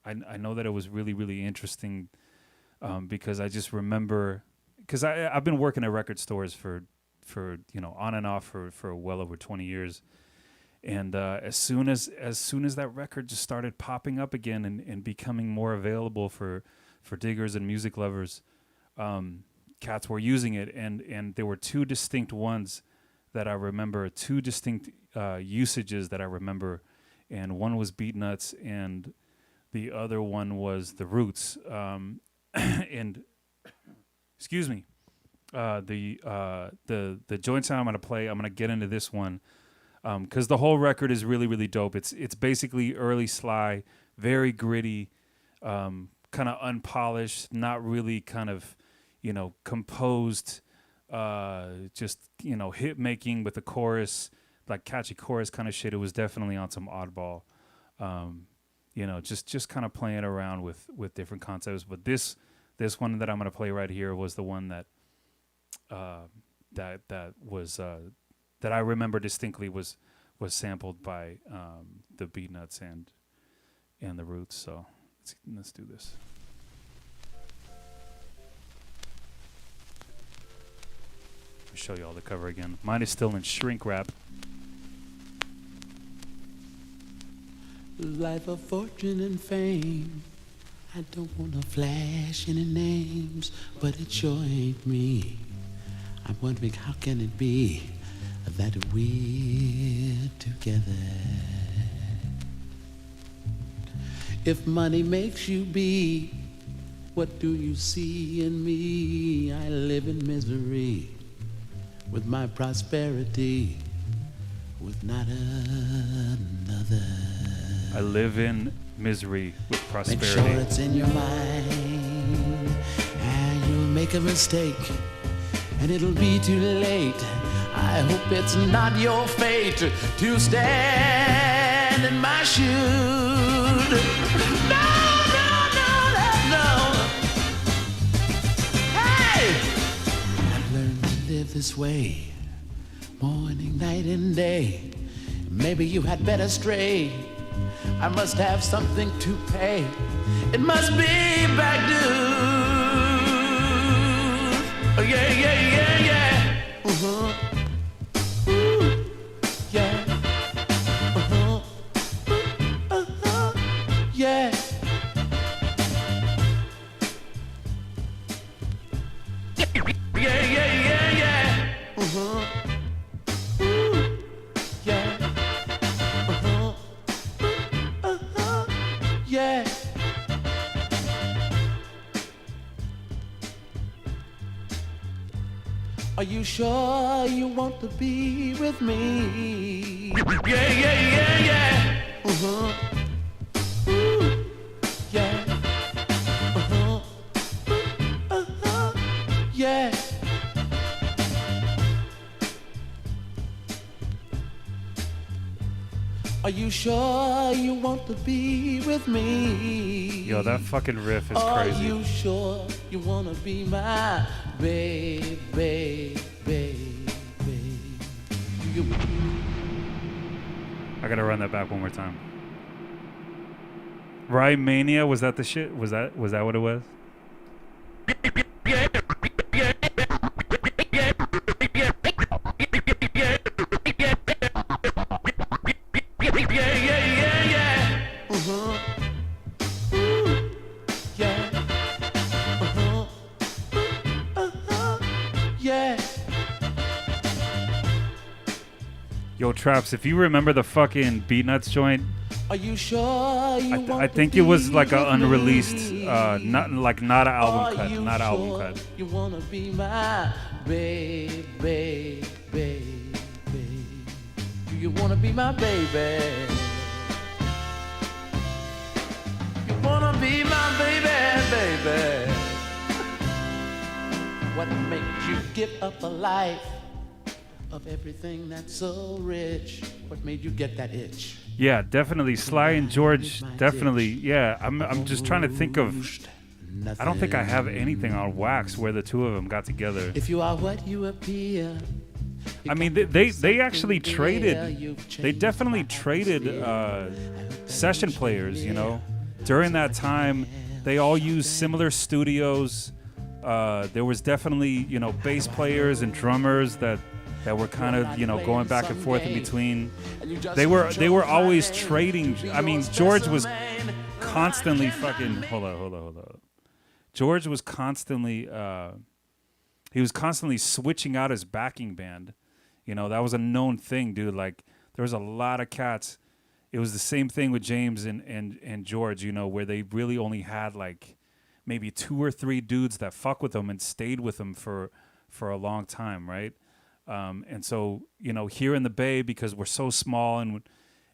[SPEAKER 2] I know that it was really, really interesting because I just remember, because I've been working at record stores for on and off for well over 20 years. And as soon as that record just started popping up again and becoming more available for diggers and music lovers, cats were using it. And there were two distinct ones that I remember, two distinct usages that I remember, and one was Beat Nuts and the other one was The Roots. And excuse me, the joint sound I'm gonna play, I'm gonna get into this one because the whole record is really, really dope. It's basically early Sly, very gritty, kind of unpolished, not really kind of composed, just hit making with the chorus, like catchy chorus kind of shit. It was definitely on some oddball, just kind of playing around with different concepts. But this one that I'm gonna play right here was the one that that I remember distinctly was sampled by the Beat Nuts and the Roots. So let's do this. Show you all the cover again. Mine is still in shrink wrap.
[SPEAKER 7] Life of fortune and fame. I don't wanna flash any names, but it sure ain't me. I'm wondering how can it be that we're together. If money makes you be, what do you see in me? I live in misery with my prosperity, with not another.
[SPEAKER 2] I live in misery with prosperity.
[SPEAKER 7] Make sure it's in your mind, and you'll make a mistake, and it'll be too late. I hope it's not your fate to stand in my shoes. No, no, no, no, no. Hey! I've learned to live this way, morning, night, and day. Maybe you had better stray. I must have something to pay. It must be back due. Oh, yeah, yeah, yeah, yeah. Uh-huh. Ooh, yeah. Uh-huh. Uh-huh. Yeah. Are you sure you want to be with me? Yeah, yeah, yeah, yeah. Uh-huh. Ooh, yeah. Uh-huh. Uh-huh. Yeah. Are you sure you want to be with me?
[SPEAKER 2] Yo, that fucking riff is
[SPEAKER 7] Are
[SPEAKER 2] crazy.
[SPEAKER 7] you sure you want to be my baby, baby, baby?
[SPEAKER 2] I gotta run that back one more time. Rhyme Mania, was that the shit? Was that what it was? Yo, Traps, if you remember the fucking Beat Nuts joint,
[SPEAKER 7] Are you sure you want
[SPEAKER 2] I think
[SPEAKER 7] to
[SPEAKER 2] it was
[SPEAKER 7] be
[SPEAKER 2] like an
[SPEAKER 7] with
[SPEAKER 2] unreleased,
[SPEAKER 7] me?
[SPEAKER 2] not an album
[SPEAKER 7] Are
[SPEAKER 2] cut,
[SPEAKER 7] you
[SPEAKER 2] not an album
[SPEAKER 7] sure
[SPEAKER 2] cut.
[SPEAKER 7] You wanna be my baby, baby, baby? Do you wanna be my baby? You wanna be my baby, baby? What makes you give up a life of everything that's so rich? What made you get that itch?
[SPEAKER 2] Yeah, definitely. Sly and George, definitely. Yeah, I'm just trying to think of. I don't think I have anything on wax where the two of them got together.
[SPEAKER 7] If you are what you appear.
[SPEAKER 2] I mean, they actually traded. They definitely traded session players. You know, during that time, they all used similar studios. There was definitely bass players and drummers that were kind of going back and forth in between. They were always trading. I mean, George was constantly fucking. Hold on. George was constantly. He was constantly switching out his backing band. That was a known thing, dude. Like there was a lot of cats. It was the same thing with James and George. Where they really only had like maybe 2 or 3 dudes that fuck with them and stayed with them for a long time, right? And so, here in the Bay, because we're so small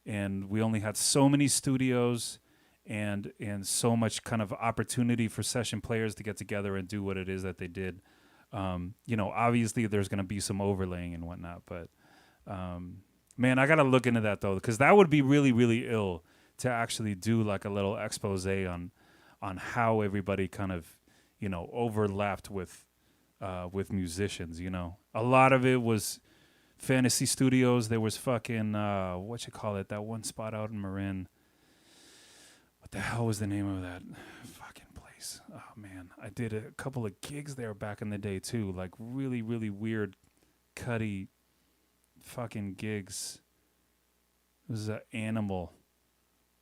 [SPEAKER 2] and we only had so many studios and so much kind of opportunity for session players to get together and do what it is that they did. Obviously there's going to be some overlaying and whatnot, but man, I got to look into that though, because that would be really, really ill to actually do like a little expose on how everybody kind of, overlapped with musicians. A lot of it was Fantasy Studios. There was fucking that one spot out in Marin. What the hell was the name of that fucking place? Oh man, I did a couple of gigs there back in the day too, like really, really weird cutty fucking gigs. It was Animal.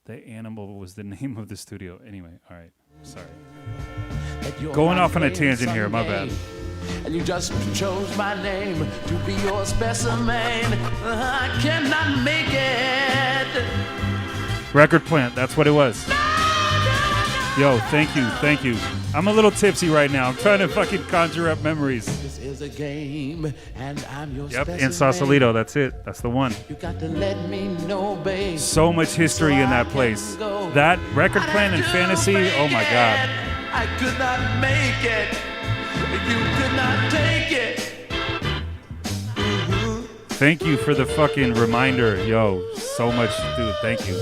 [SPEAKER 2] The Animal was the name of the studio. Anyway, all right, sorry. Going off on a tangent here, my bad.
[SPEAKER 7] And you just chose my name to be your specimen. I cannot make it.
[SPEAKER 2] Record Plant, that's what it was. Yo, thank you. I'm a little tipsy right now. I'm trying to fucking conjure up memories.
[SPEAKER 7] This is a game, and I'm your
[SPEAKER 2] Yep,
[SPEAKER 7] specimen.
[SPEAKER 2] in Sausalito, that's it. That's the one.
[SPEAKER 7] You got to let me know, babe.
[SPEAKER 2] So much history in that place. That Record Plant and Fantasy, oh my God.
[SPEAKER 7] I could not make it. You could not take it.
[SPEAKER 2] Thank you for the fucking reminder. Yo, so much, dude. Thank you.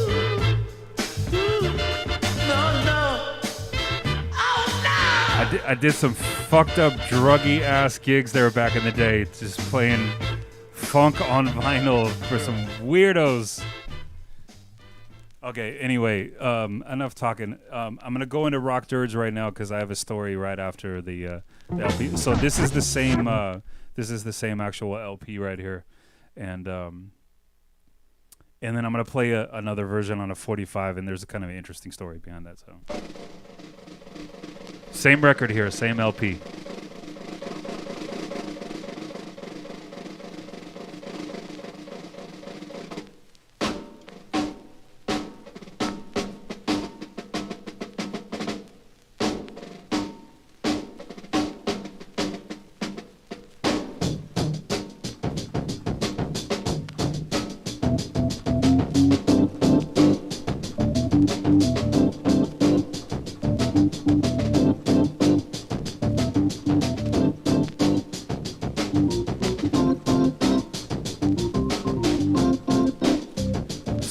[SPEAKER 2] I did some fucked up druggy ass gigs there back in the day, just playing funk on vinyl for some weirdos. Okay, anyway, enough talking. I'm gonna go into Rock Dirge right now because I have a story right after the LP. So this is the same actual LP right here, and then I'm gonna play another version on a 45, and there's a kind of interesting story behind that. So same record here, same LP.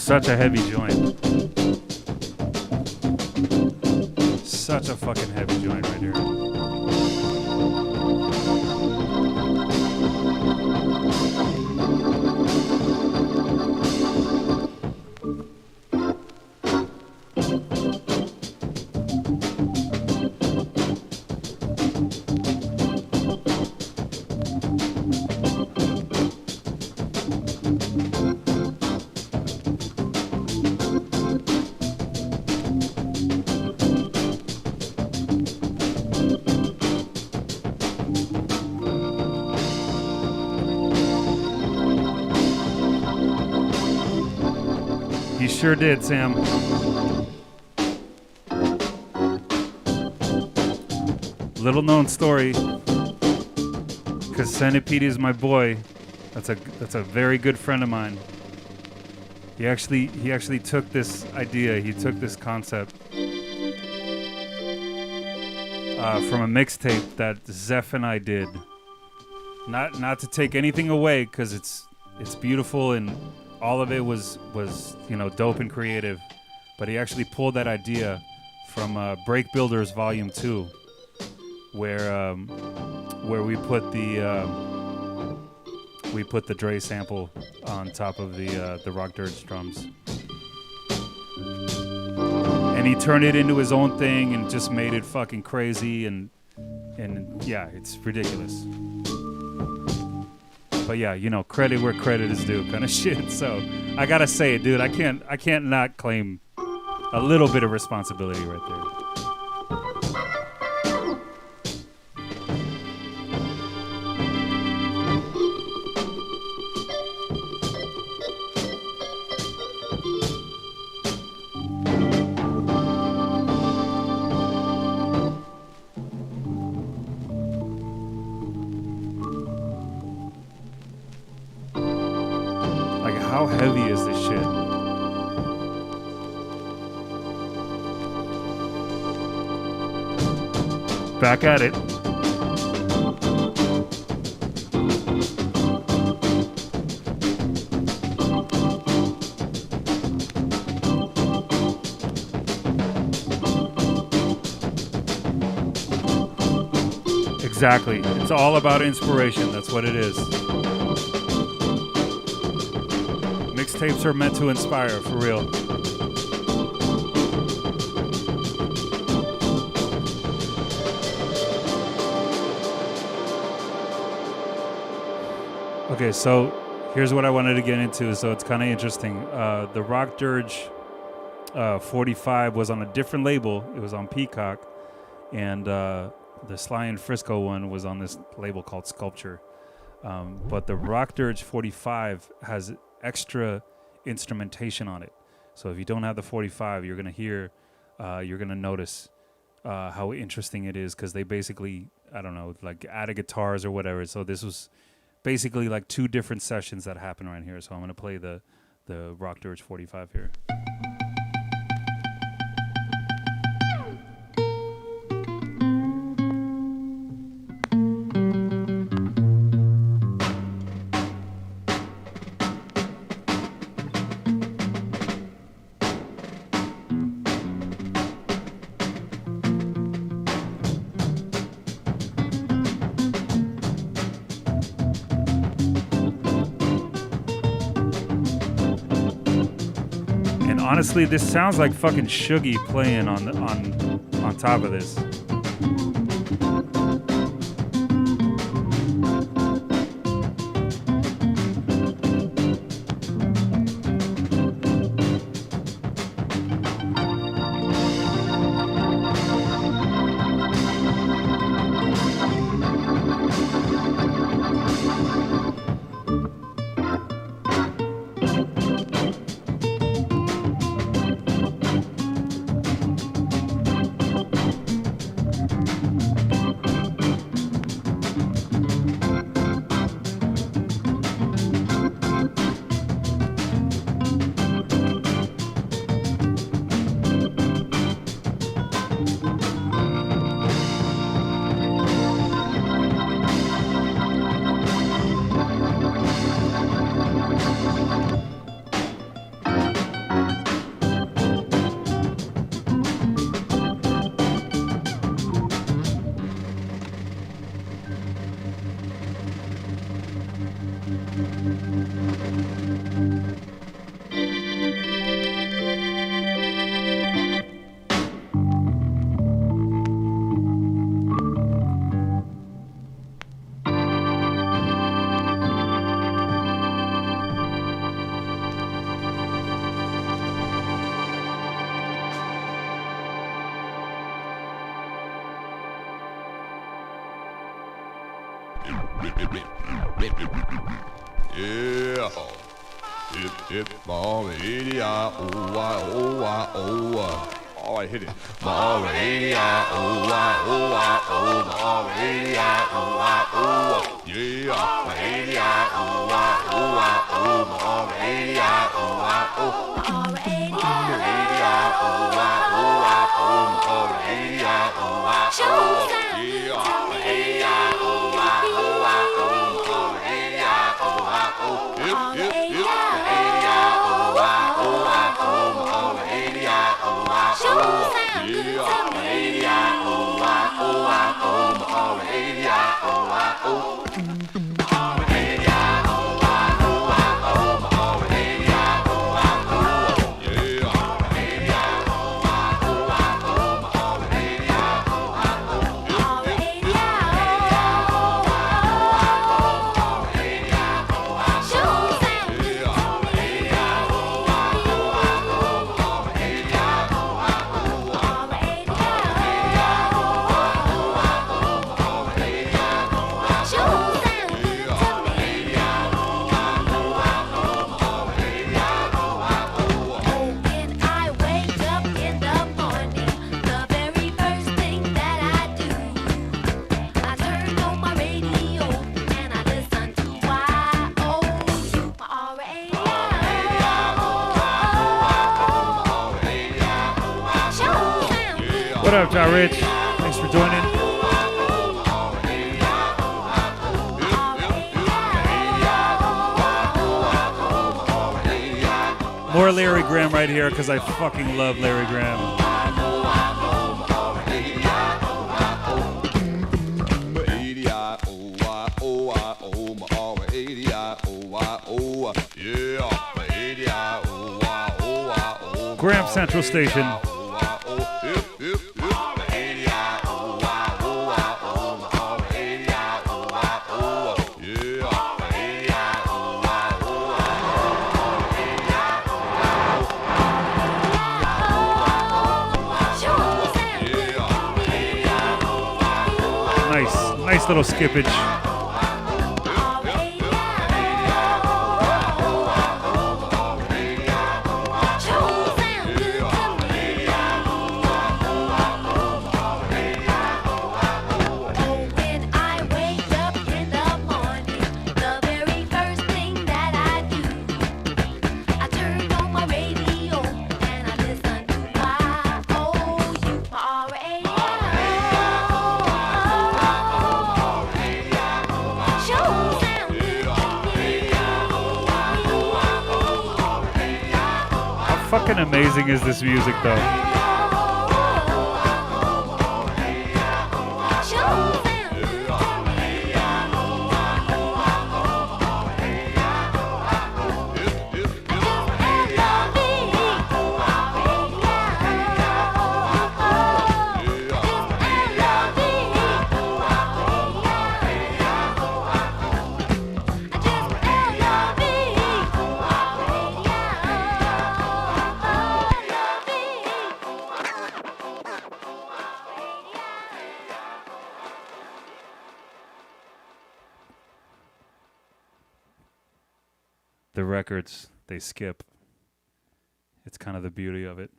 [SPEAKER 2] Such a heavy joint. Such a fucking heavy joint right here. You sure did, Sam. Little known story, because Centipede is my boy. That's a very good friend of mine. He actually took this idea. He took this concept from a mixtape that Zeph and I did. Not to take anything away, because it's beautiful and all of it was dope and creative, but he actually pulled that idea from Break Builders Volume 2, where we put the Dre sample on top of the Rock Dirge drums, and he turned it into his own thing and just made it fucking crazy and yeah, it's ridiculous. But yeah, credit where credit is due kind of shit. So I gotta say it, dude. I can't not claim a little bit of responsibility right there. How heavy is this shit? Back at it. Exactly. It's all about inspiration. That's what it is. Mixtapes are meant to inspire, for real. Okay, so here's what I wanted to get into. So it's kind of interesting. The Rock Dirge 45 was on a different label. It was on Peacock. And the Sly and Frisco one was on this label called Sculpture. But the Rock Dirge 45 has extra instrumentation on it. So if you don't have the 45, you're going to notice how interesting it is, because they basically, I don't know, like added guitars or whatever. So this was basically like two different sessions that happen right here. So I'm going to play the Rock Dirge 45 here. Honestly, this sounds like fucking Shuggy playing on top of this.
[SPEAKER 1] Yeah. Hip, hip, mom, idiot, oh, why, oh, why, oh, oh, I hit it. Mom, idiot, oh, why, oh, why, oh, mom, idiot, oh, why, oh, yeah. Idiot, oh, why, oh, mom, idiot, oh, why, oh, idiot, oh, why, mom, idiot, oh, why, oh, yeah. Idiot, oh, why, mom, idiot, oh, why, oh, hip, hip, hip.
[SPEAKER 2] What up, John Rich? Thanks for joining. More Larry Graham right here because I fucking love Larry Graham. Graham Central Station. Nice little skippage. Fucking amazing is this music though. The records, they skip. It's kind of the beauty of it.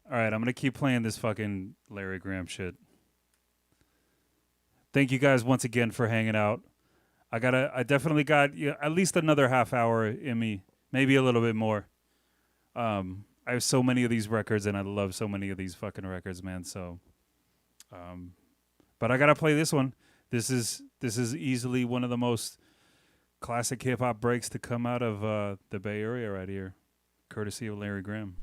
[SPEAKER 2] All right, I'm going to keep playing this fucking Larry Graham shit. Thank you guys once again for hanging out. I definitely got at least another half hour in me, maybe a little bit more. I have so many of these records and I love so many of these fucking records, man. So, but I got to play this one. This is easily one of the most classic hip-hop breaks to come out of the Bay Area right here, courtesy of Larry Graham.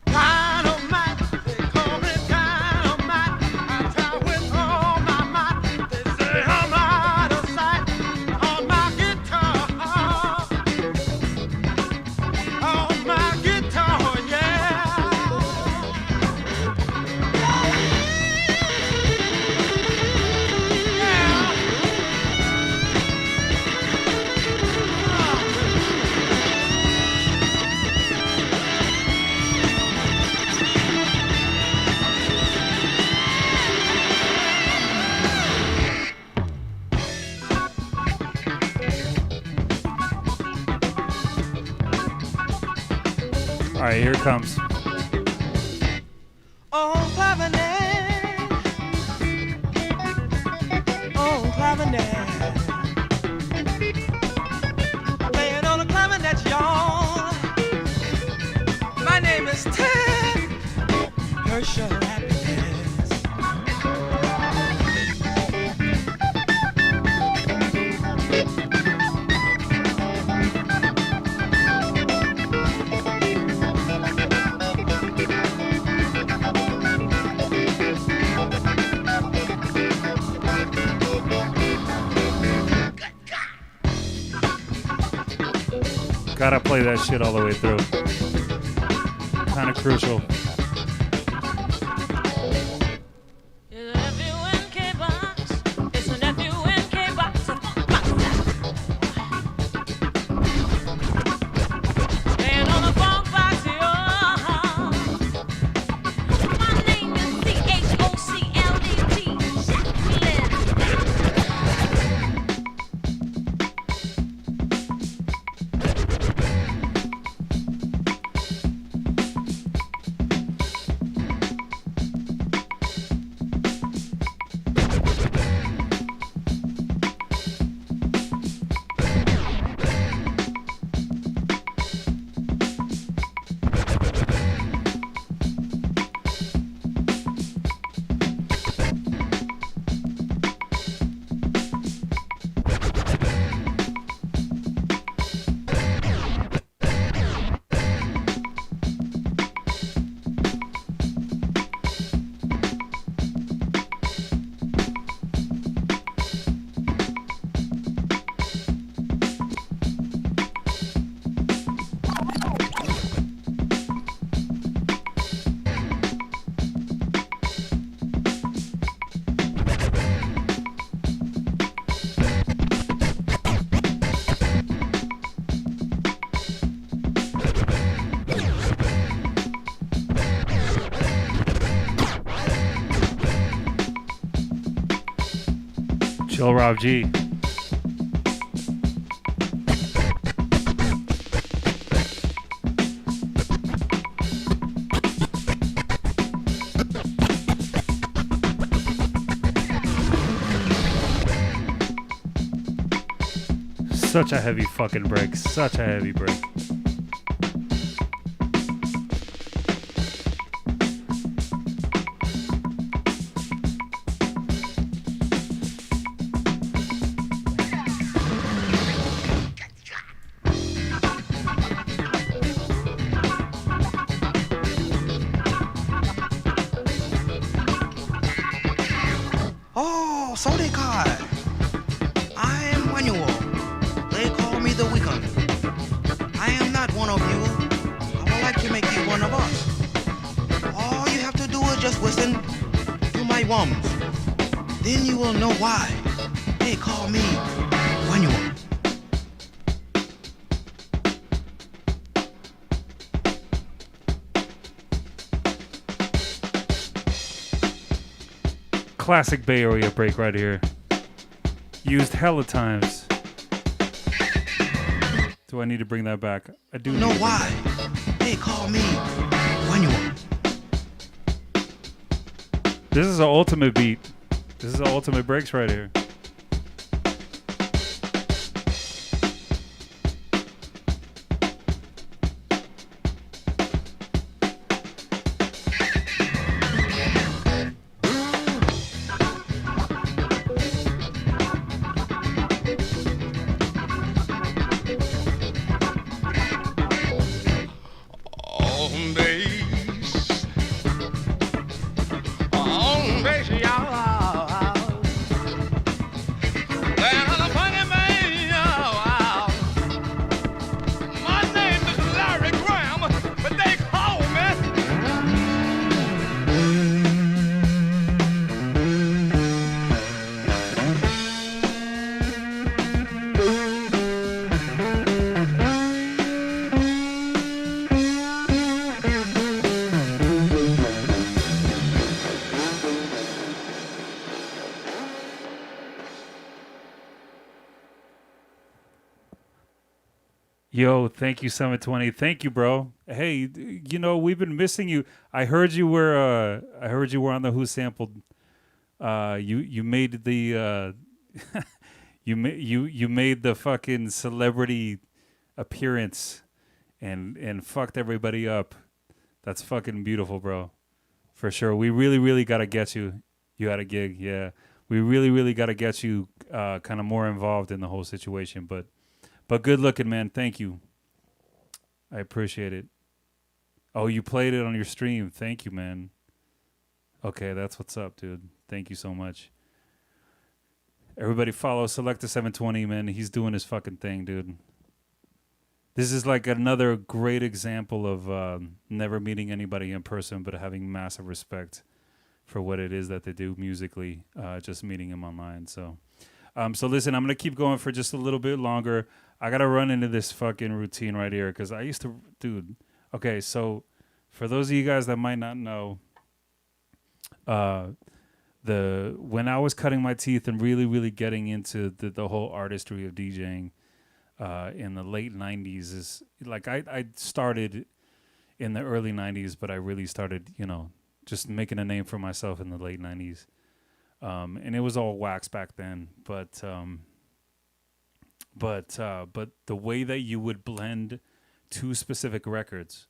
[SPEAKER 3] Dynamite, they call me dynamite. I try with all my might. They say I'm out of sight on my guitar. On my guitar, yeah.
[SPEAKER 2] All right, here it comes.
[SPEAKER 3] Oh, clavinet. Oh, clavinet. Playing on a clavinet, y'all. My name is Ted Herschel Happiness.
[SPEAKER 2] Gotta play that shit all the way through. Kind of crucial. Chill Rob G. Such a heavy fucking break. Such a heavy break.
[SPEAKER 8] Oh, so they call. I am manual. They call me the weekend. I am not one of you. I would like to make you one of us. All you have to do is just listen to my worms. Then you will know why they call me manual.
[SPEAKER 2] Classic Bay Area break right here. Used hella times. Do I need to bring that back? I do.
[SPEAKER 8] Know why they call me manual.
[SPEAKER 2] This is an ultimate beat. This is an ultimate breaks right here. Yo, thank you, Summit 20. Thank you, bro. Hey, we've been missing you. I heard you were on the Who Sampled. You made the you made the fucking celebrity appearance and fucked everybody up. That's fucking beautiful, bro. For sure. We really, really gotta get you. You had a gig, yeah. We really, really gotta get you kind of more involved in the whole situation, but good looking, man. Thank you. I appreciate it. Oh, you played it on your stream. Thank you, man. Okay, that's what's up, dude. Thank you so much. Everybody follow Selecta 720, man. He's doing his fucking thing, dude. This is like another great example of never meeting anybody in person, but having massive respect for what it is that they do musically, just meeting him online. So listen, I'm going to keep going for just a little bit longer. I got to run into this fucking routine right here because I used to, dude. Okay, so for those of you guys that might not know, when I was cutting my teeth and really, really getting into the whole artistry of DJing in the late 90s is like I started in the early 90s, but I really started, just making a name for myself in the late 90s. And it was all wax back then, but the way that you would blend two specific records,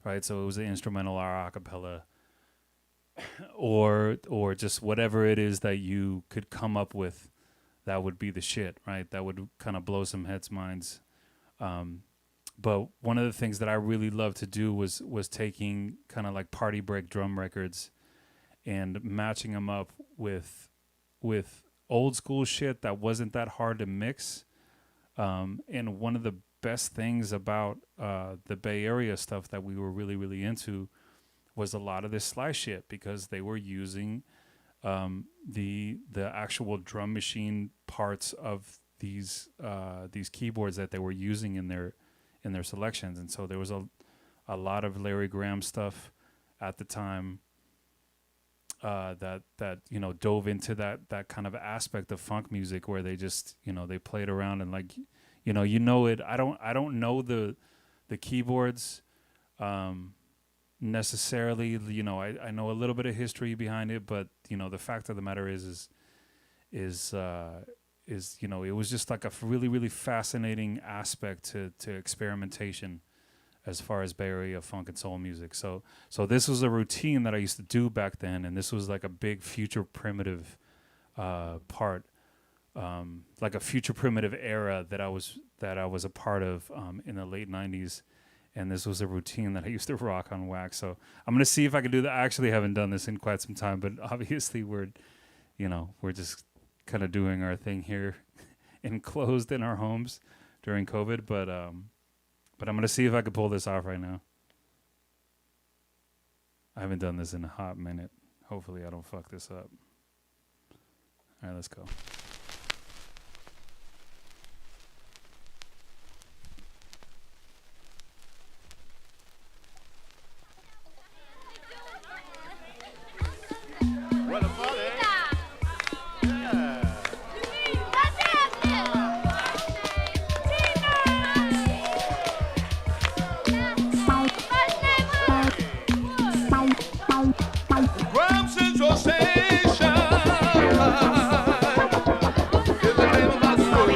[SPEAKER 2] right? So it was the instrumental or a cappella, or just whatever it is that you could come up with, that would be the shit, right? That would kind of blow some heads' minds. But one of the things that I really loved to do was taking kind of like party break drum records and matching them up with old school shit that wasn't that hard to mix. And one of the best things about the Bay Area stuff that we were really, really into was a lot of this slice shit, because they were using the actual drum machine parts of these keyboards that they were using in their selections. And so there was a lot of Larry Graham stuff at the time that dove into that kind of aspect of funk music, where they just they played around and like it. I don't know the keyboards necessarily. I know a little bit of history behind it, but the fact of the matter is it was just like a really, really fascinating aspect to experimentation as far as Bay Area funk and soul music. So this was a routine that I used to do back then, and this was like a big future primitive part, like a future primitive era that I was a part of in the late 90s. And this was a routine that I used to rock on wax. So I'm gonna see if I can do that. I actually haven't done this in quite some time, but obviously we're just kind of doing our thing here, enclosed in our homes during COVID. But I'm gonna see if I can pull this off right now. I haven't done this in a hot minute. Hopefully I don't fuck this up. All right, let's go.
[SPEAKER 3] Graham Central Station is the name of my soul.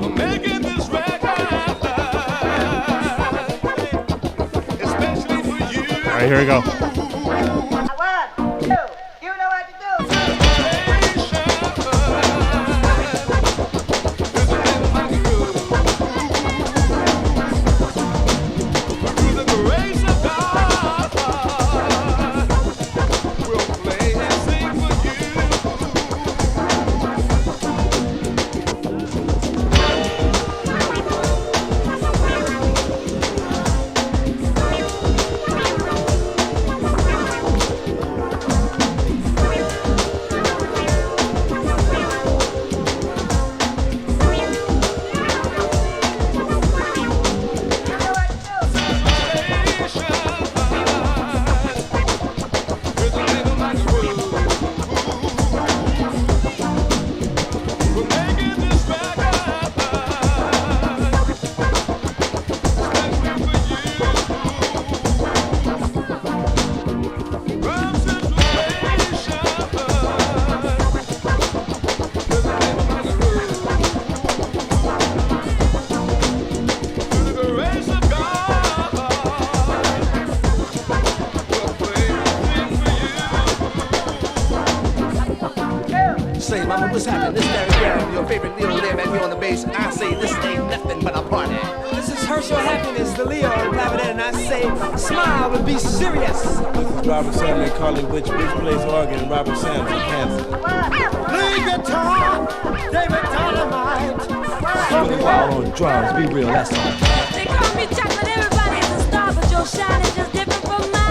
[SPEAKER 3] I'm making this record especially for you.
[SPEAKER 2] All right, here we go.
[SPEAKER 9] 1, 2, you know what to do.
[SPEAKER 10] say, mama, what's happening? This Larry Graham, your favorite Leo there, man, here on the bass. I say this ain't nothing but a party.
[SPEAKER 11] This is Herschel Happiness, the Leo on clavinet, and I say, smile and be serious.
[SPEAKER 12] This is Robert Sam and Carly Which plays organ, and Robert Sam's in Kansas.
[SPEAKER 11] Play guitar, David Dynamite.
[SPEAKER 12] Really wild on drums, be real, that's all.
[SPEAKER 5] They call me chocolate, everybody's a star, but your shine is just different from mine.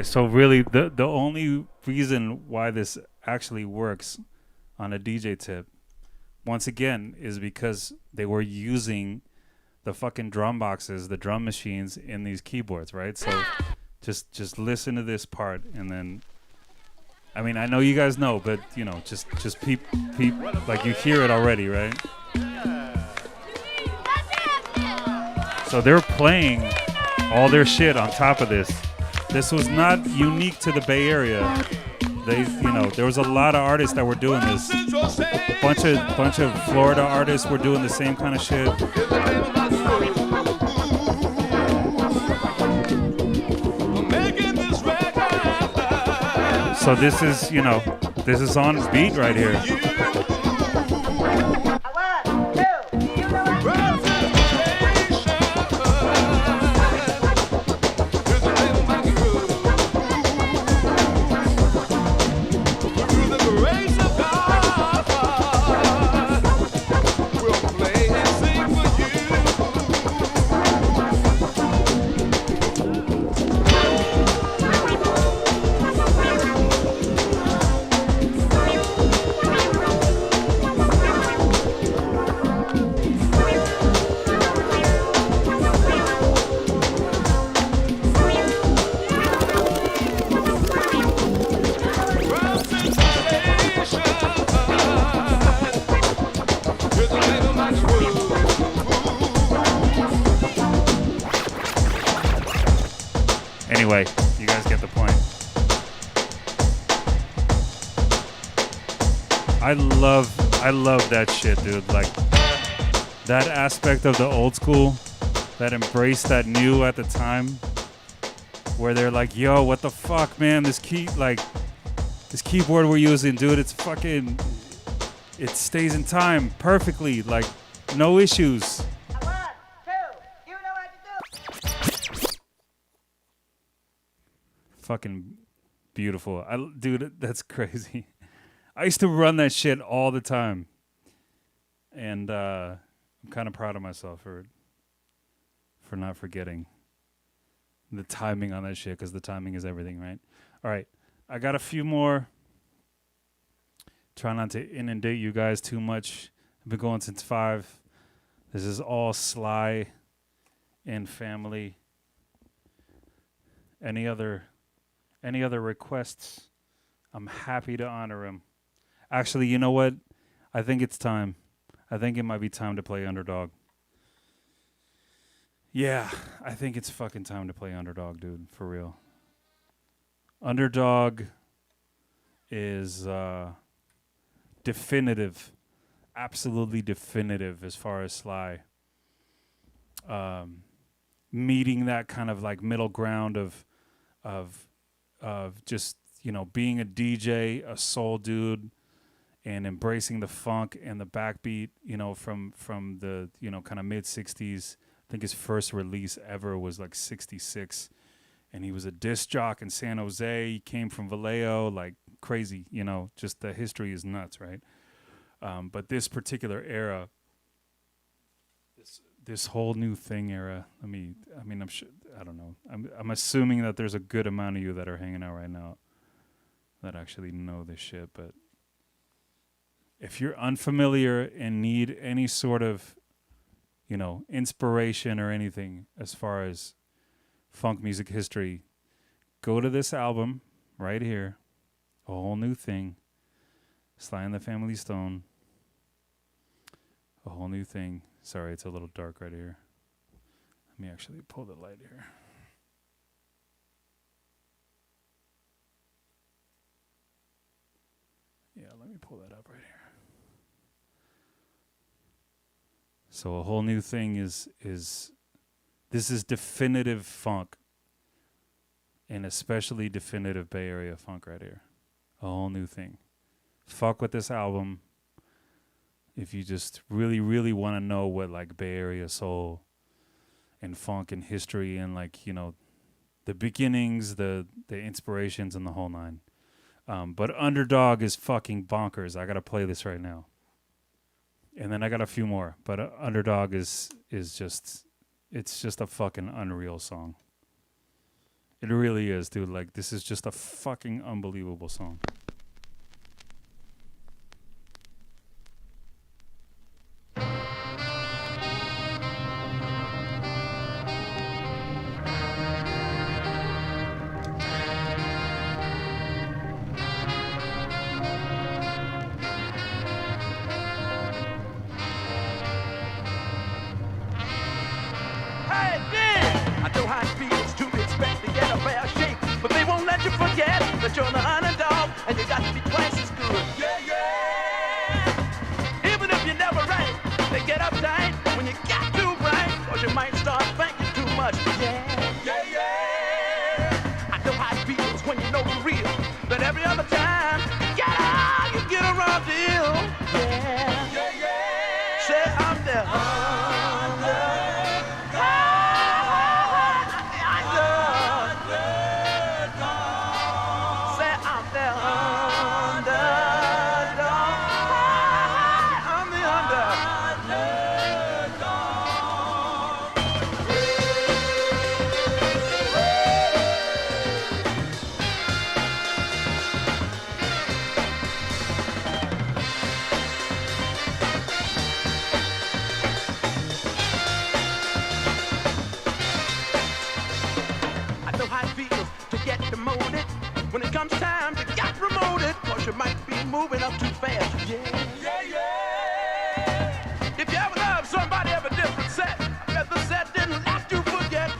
[SPEAKER 2] So really, the only reason why this actually works on a DJ tip, once again, is because they were using the fucking drum boxes, the drum machines in these keyboards, right? So just listen to this part, and then, I mean, I know you guys know, but you know, just peep, like you hear it already, right? So they're playing all their shit on top of this. This was not unique to the Bay Area. There was a lot of artists that were doing this. Bunch of Florida artists were doing the same kind of shit. So this is on beat right here. Anyway, you guys get the point. I love that shit, dude. Like, that aspect of the old school that embraced that new at the time, where they're like, yo, what the fuck, man, this keyboard we're using, dude, it stays in time perfectly, like, no issues. Fucking beautiful. Dude, that's crazy. I used to run that shit all the time. And I'm kind of proud of myself for not forgetting the timing on that shit, because the timing is everything, right? All right. I got a few more. Try not to inundate you guys too much. I've been going since 5. This is all Sly and family. Any other requests? I'm happy to honor them. Actually, you know what? I think it's time. I think it might be time to play Underdog. Yeah, I think it's fucking time to play Underdog, dude. For real. Underdog is definitive. Absolutely definitive as far as Sly. Meeting that kind of like middle ground of just, being a DJ, a soul dude, and embracing the funk and the backbeat, from the, kind of mid 60s. I think his first release ever was like 66. And he was a disc jock in San Jose. He came from Vallejo, like crazy, just the history is nuts, right? But this particular era, this whole new thing era, I'm sure, I don't know. I'm assuming that there's a good amount of you that are hanging out right now that actually know this shit, but if you're unfamiliar and need any sort of, inspiration or anything as far as funk music history, go to this album right here, A Whole New Thing, Sly and the Family Stone. A Whole New Thing. Sorry, it's a little dark right here. Let me actually pull the light here. Yeah, let me pull that up right here. So A Whole New Thing is this is definitive funk, and especially definitive Bay Area funk right here. A Whole New Thing. Fuck with this album if you just really, really want to know what like Bay Area soul and funk and history and like, the beginnings, the inspirations and the whole nine. But Underdog is fucking bonkers. I got to play this right now. And then I got a few more, but Underdog is just, it's just a fucking unreal song. It really is, dude. Like, this is just a fucking unbelievable song.
[SPEAKER 3] That you're the underdog and you got to be twice as good. Yeah, yeah. Even if you're never right, they get uptight when you got too bright, or you might start thinking too much. Yeah, yeah, yeah. I know how it feels when you know the real, but every other time you get a raw deal. Yeah, yeah, yeah. Say I'm there. Moving up too fast, yeah, yeah, yeah. If you ever love somebody of a different set, I bet the set didn't let you forget,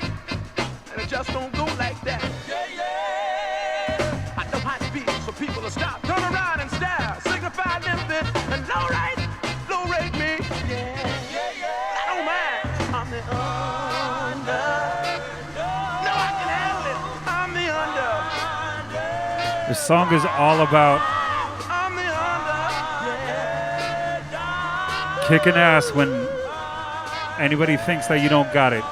[SPEAKER 3] and it just don't go like that. Yeah, yeah. I know how it feels for people to stop, turn around and stare, signify lifted, and low rate me. Yeah, yeah, yeah. I don't mind. I'm the under. No, I can handle it. I'm the under.
[SPEAKER 2] This song is all about kicking ass when anybody thinks that you don't got it.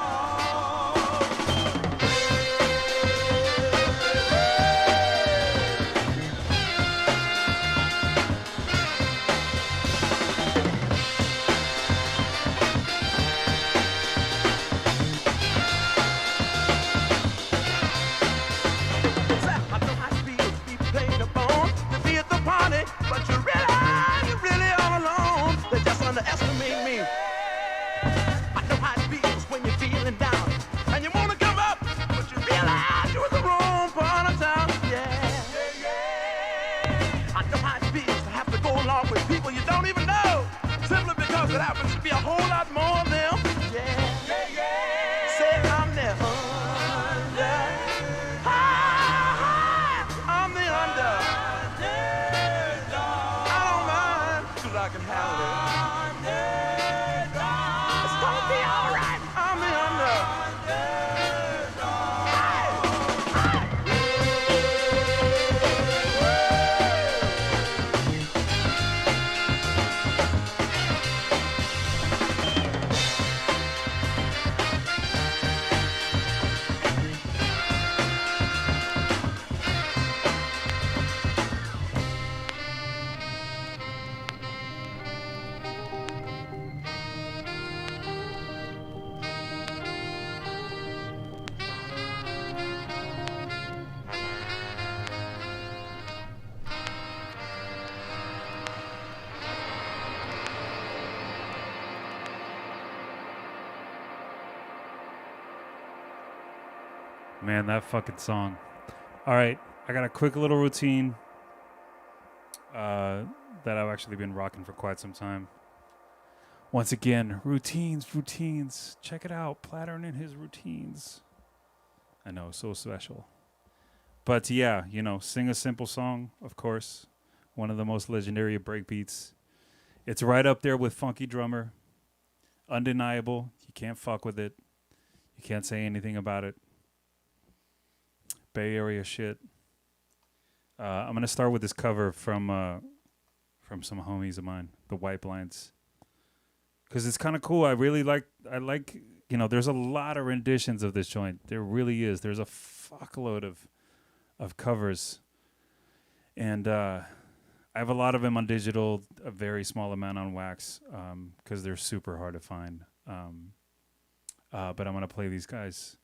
[SPEAKER 2] Man, that fucking song. All right, I got a quick little routine that I've actually been rocking for quite some time. Once again, routines. Check it out, Platurn and his routines. I know, so special. But yeah, you know, sing a simple song, of course. One of the most legendary breakbeats. It's right up there with Funky Drummer. Undeniable. You can't fuck with it. You can't say anything about it. Bay Area shit. I'm gonna start with this cover from some homies of mine, the White Blinds, because it's kind of cool. I like, you know, there's a lot of renditions of this joint. There really is. There's a fuckload of covers, and I have a lot of them on digital, a very small amount on wax, because they're super hard to find. But I'm gonna play these guys.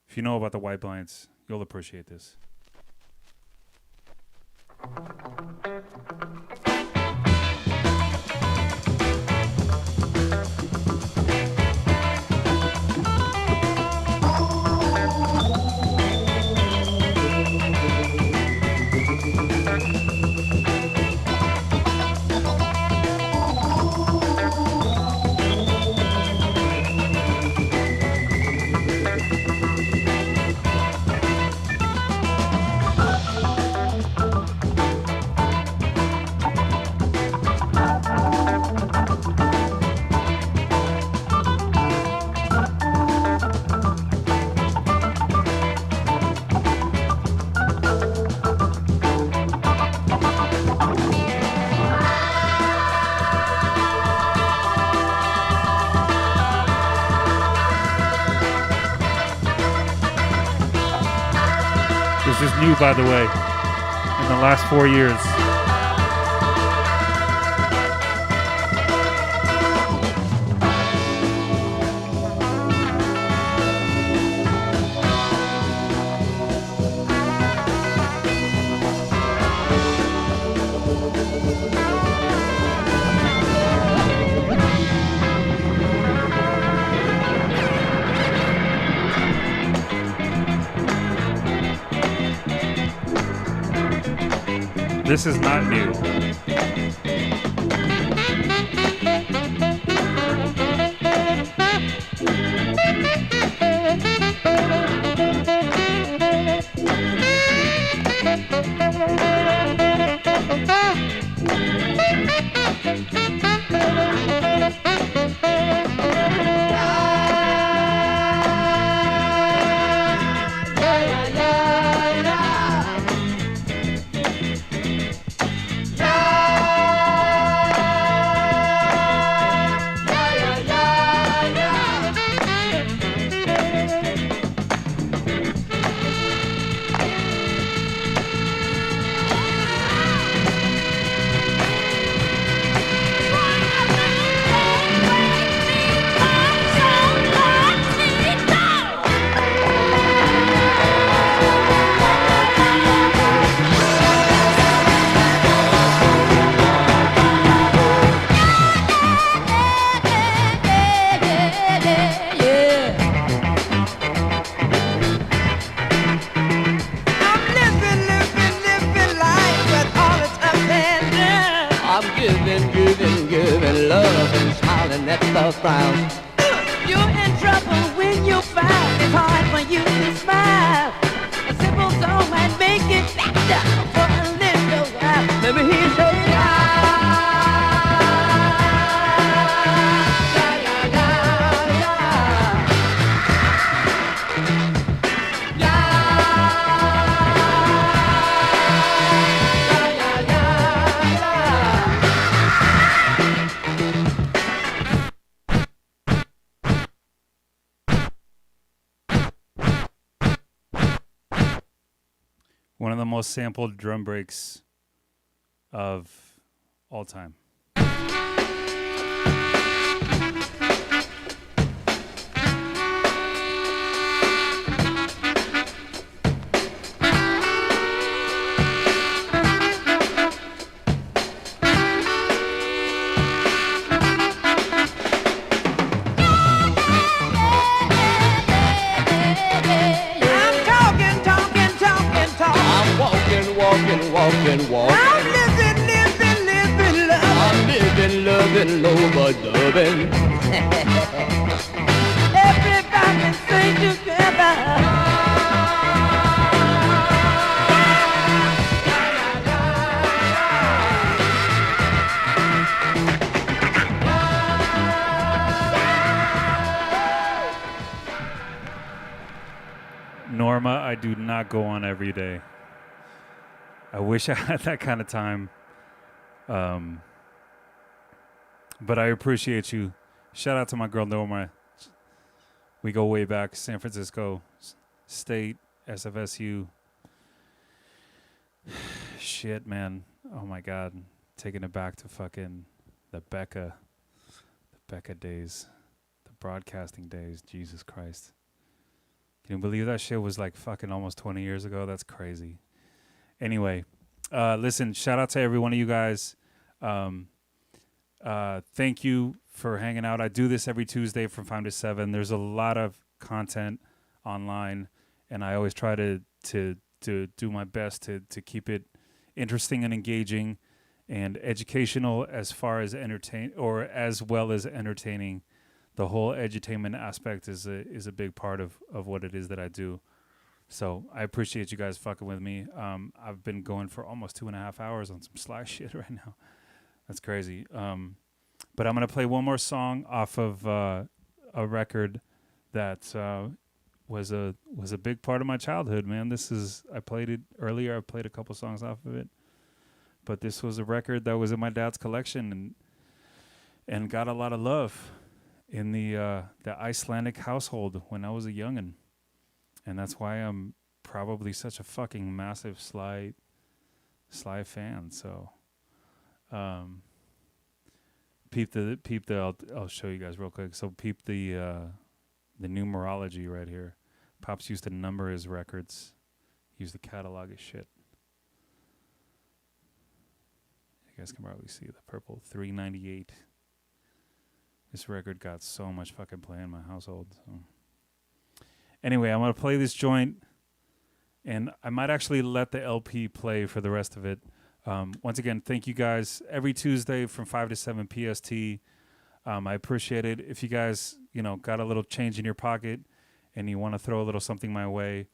[SPEAKER 2] If you know about the White Blinds, you'll appreciate this. This is new, by the way, in the last 4 years. This is not new.
[SPEAKER 4] giving love and smiling at the frown. You're in trouble when you find it's hard for you to smile. A simple song might make it better for a little while. Let me hear you say,
[SPEAKER 2] one of the most sampled drum breaks of all time.
[SPEAKER 10] walking, walking.
[SPEAKER 4] I'm living, living, living, loving.
[SPEAKER 10] I'm living, loving, over-dubbing.
[SPEAKER 4] Everybody sing together.
[SPEAKER 2] Norma, I do not go on every day. I wish I had that kind of time. But I appreciate you. Shout out to my girl Norma. We go way back. San Francisco State, SFSU. Shit, man. Oh my God. Taking it back to fucking the Becca days. The broadcasting days. Jesus Christ. Can you believe that shit was like fucking almost 20 years ago? That's crazy. Anyway, listen, shout out to every one of you guys. Thank you for hanging out. I do this every Tuesday from 5 to 7. There's a lot of content online, and I always try to do my best to keep it interesting and engaging and educational as far as as well as entertaining. The whole edutainment aspect is a big part of what it is that I do. So I appreciate you guys fucking with me. I've been going for almost 2.5 hours on some Sly shit right now. That's crazy. But I'm going to play one more song off of a record that was a big part of my childhood, man. I played it earlier. I played a couple songs off of it. But this was a record that was in my dad's collection and got a lot of love in the Icelandic household when I was a youngin'. And that's why I'm probably such a fucking massive Sly fan. So peep the I'll show you guys real quick. So peep the numerology right here. Pops used to number his records. He used to catalog his shit. You guys can probably see the purple 398. This record got so much fucking play in my household. So. Anyway, I'm going to play this joint, and I might actually let the LP play for the rest of it. Once again, thank you guys. Every Tuesday from 5 to 7 PST. I appreciate it. If you guys, got a little change in your pocket and you want to throw a little something my way,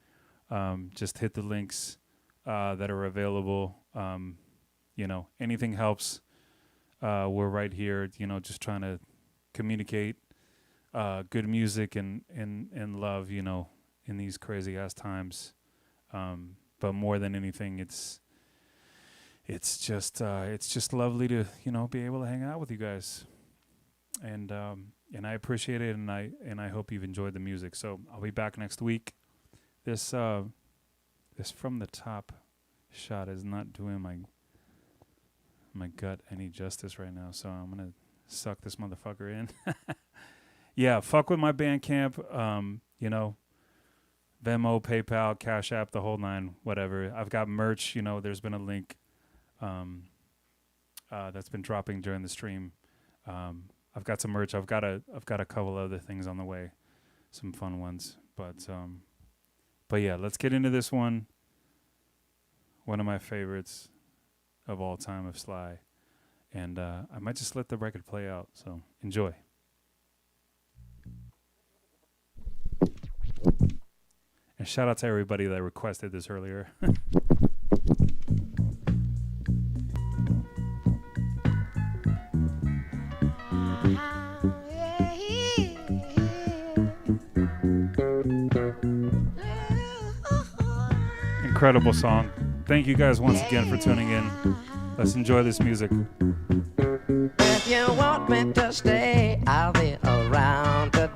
[SPEAKER 2] just hit the links that are available. Anything helps. We're right here, just trying to communicate good music and love, in these crazy ass times. But more than anything, it's just lovely to be able to hang out with you guys, and I appreciate it, and I hope you've enjoyed the music. So I'll be back next week. This from the top shot is not doing my gut any justice right now, so I'm gonna suck this motherfucker in. Yeah, fuck with my Bandcamp, Venmo, PayPal, Cash App, the whole nine, whatever. I've got merch, there's been a link that's been dropping during the stream. I've got some merch. I've got a couple other things on the way, some fun ones. But yeah, let's get into this one. One of my favorites of all time of Sly. And I might just let the record play out, so enjoy. And shout out to everybody that requested this earlier. Incredible song. Thank you guys once again for tuning in. Let's enjoy this music.
[SPEAKER 4] If you want me to stay, I'll be around today.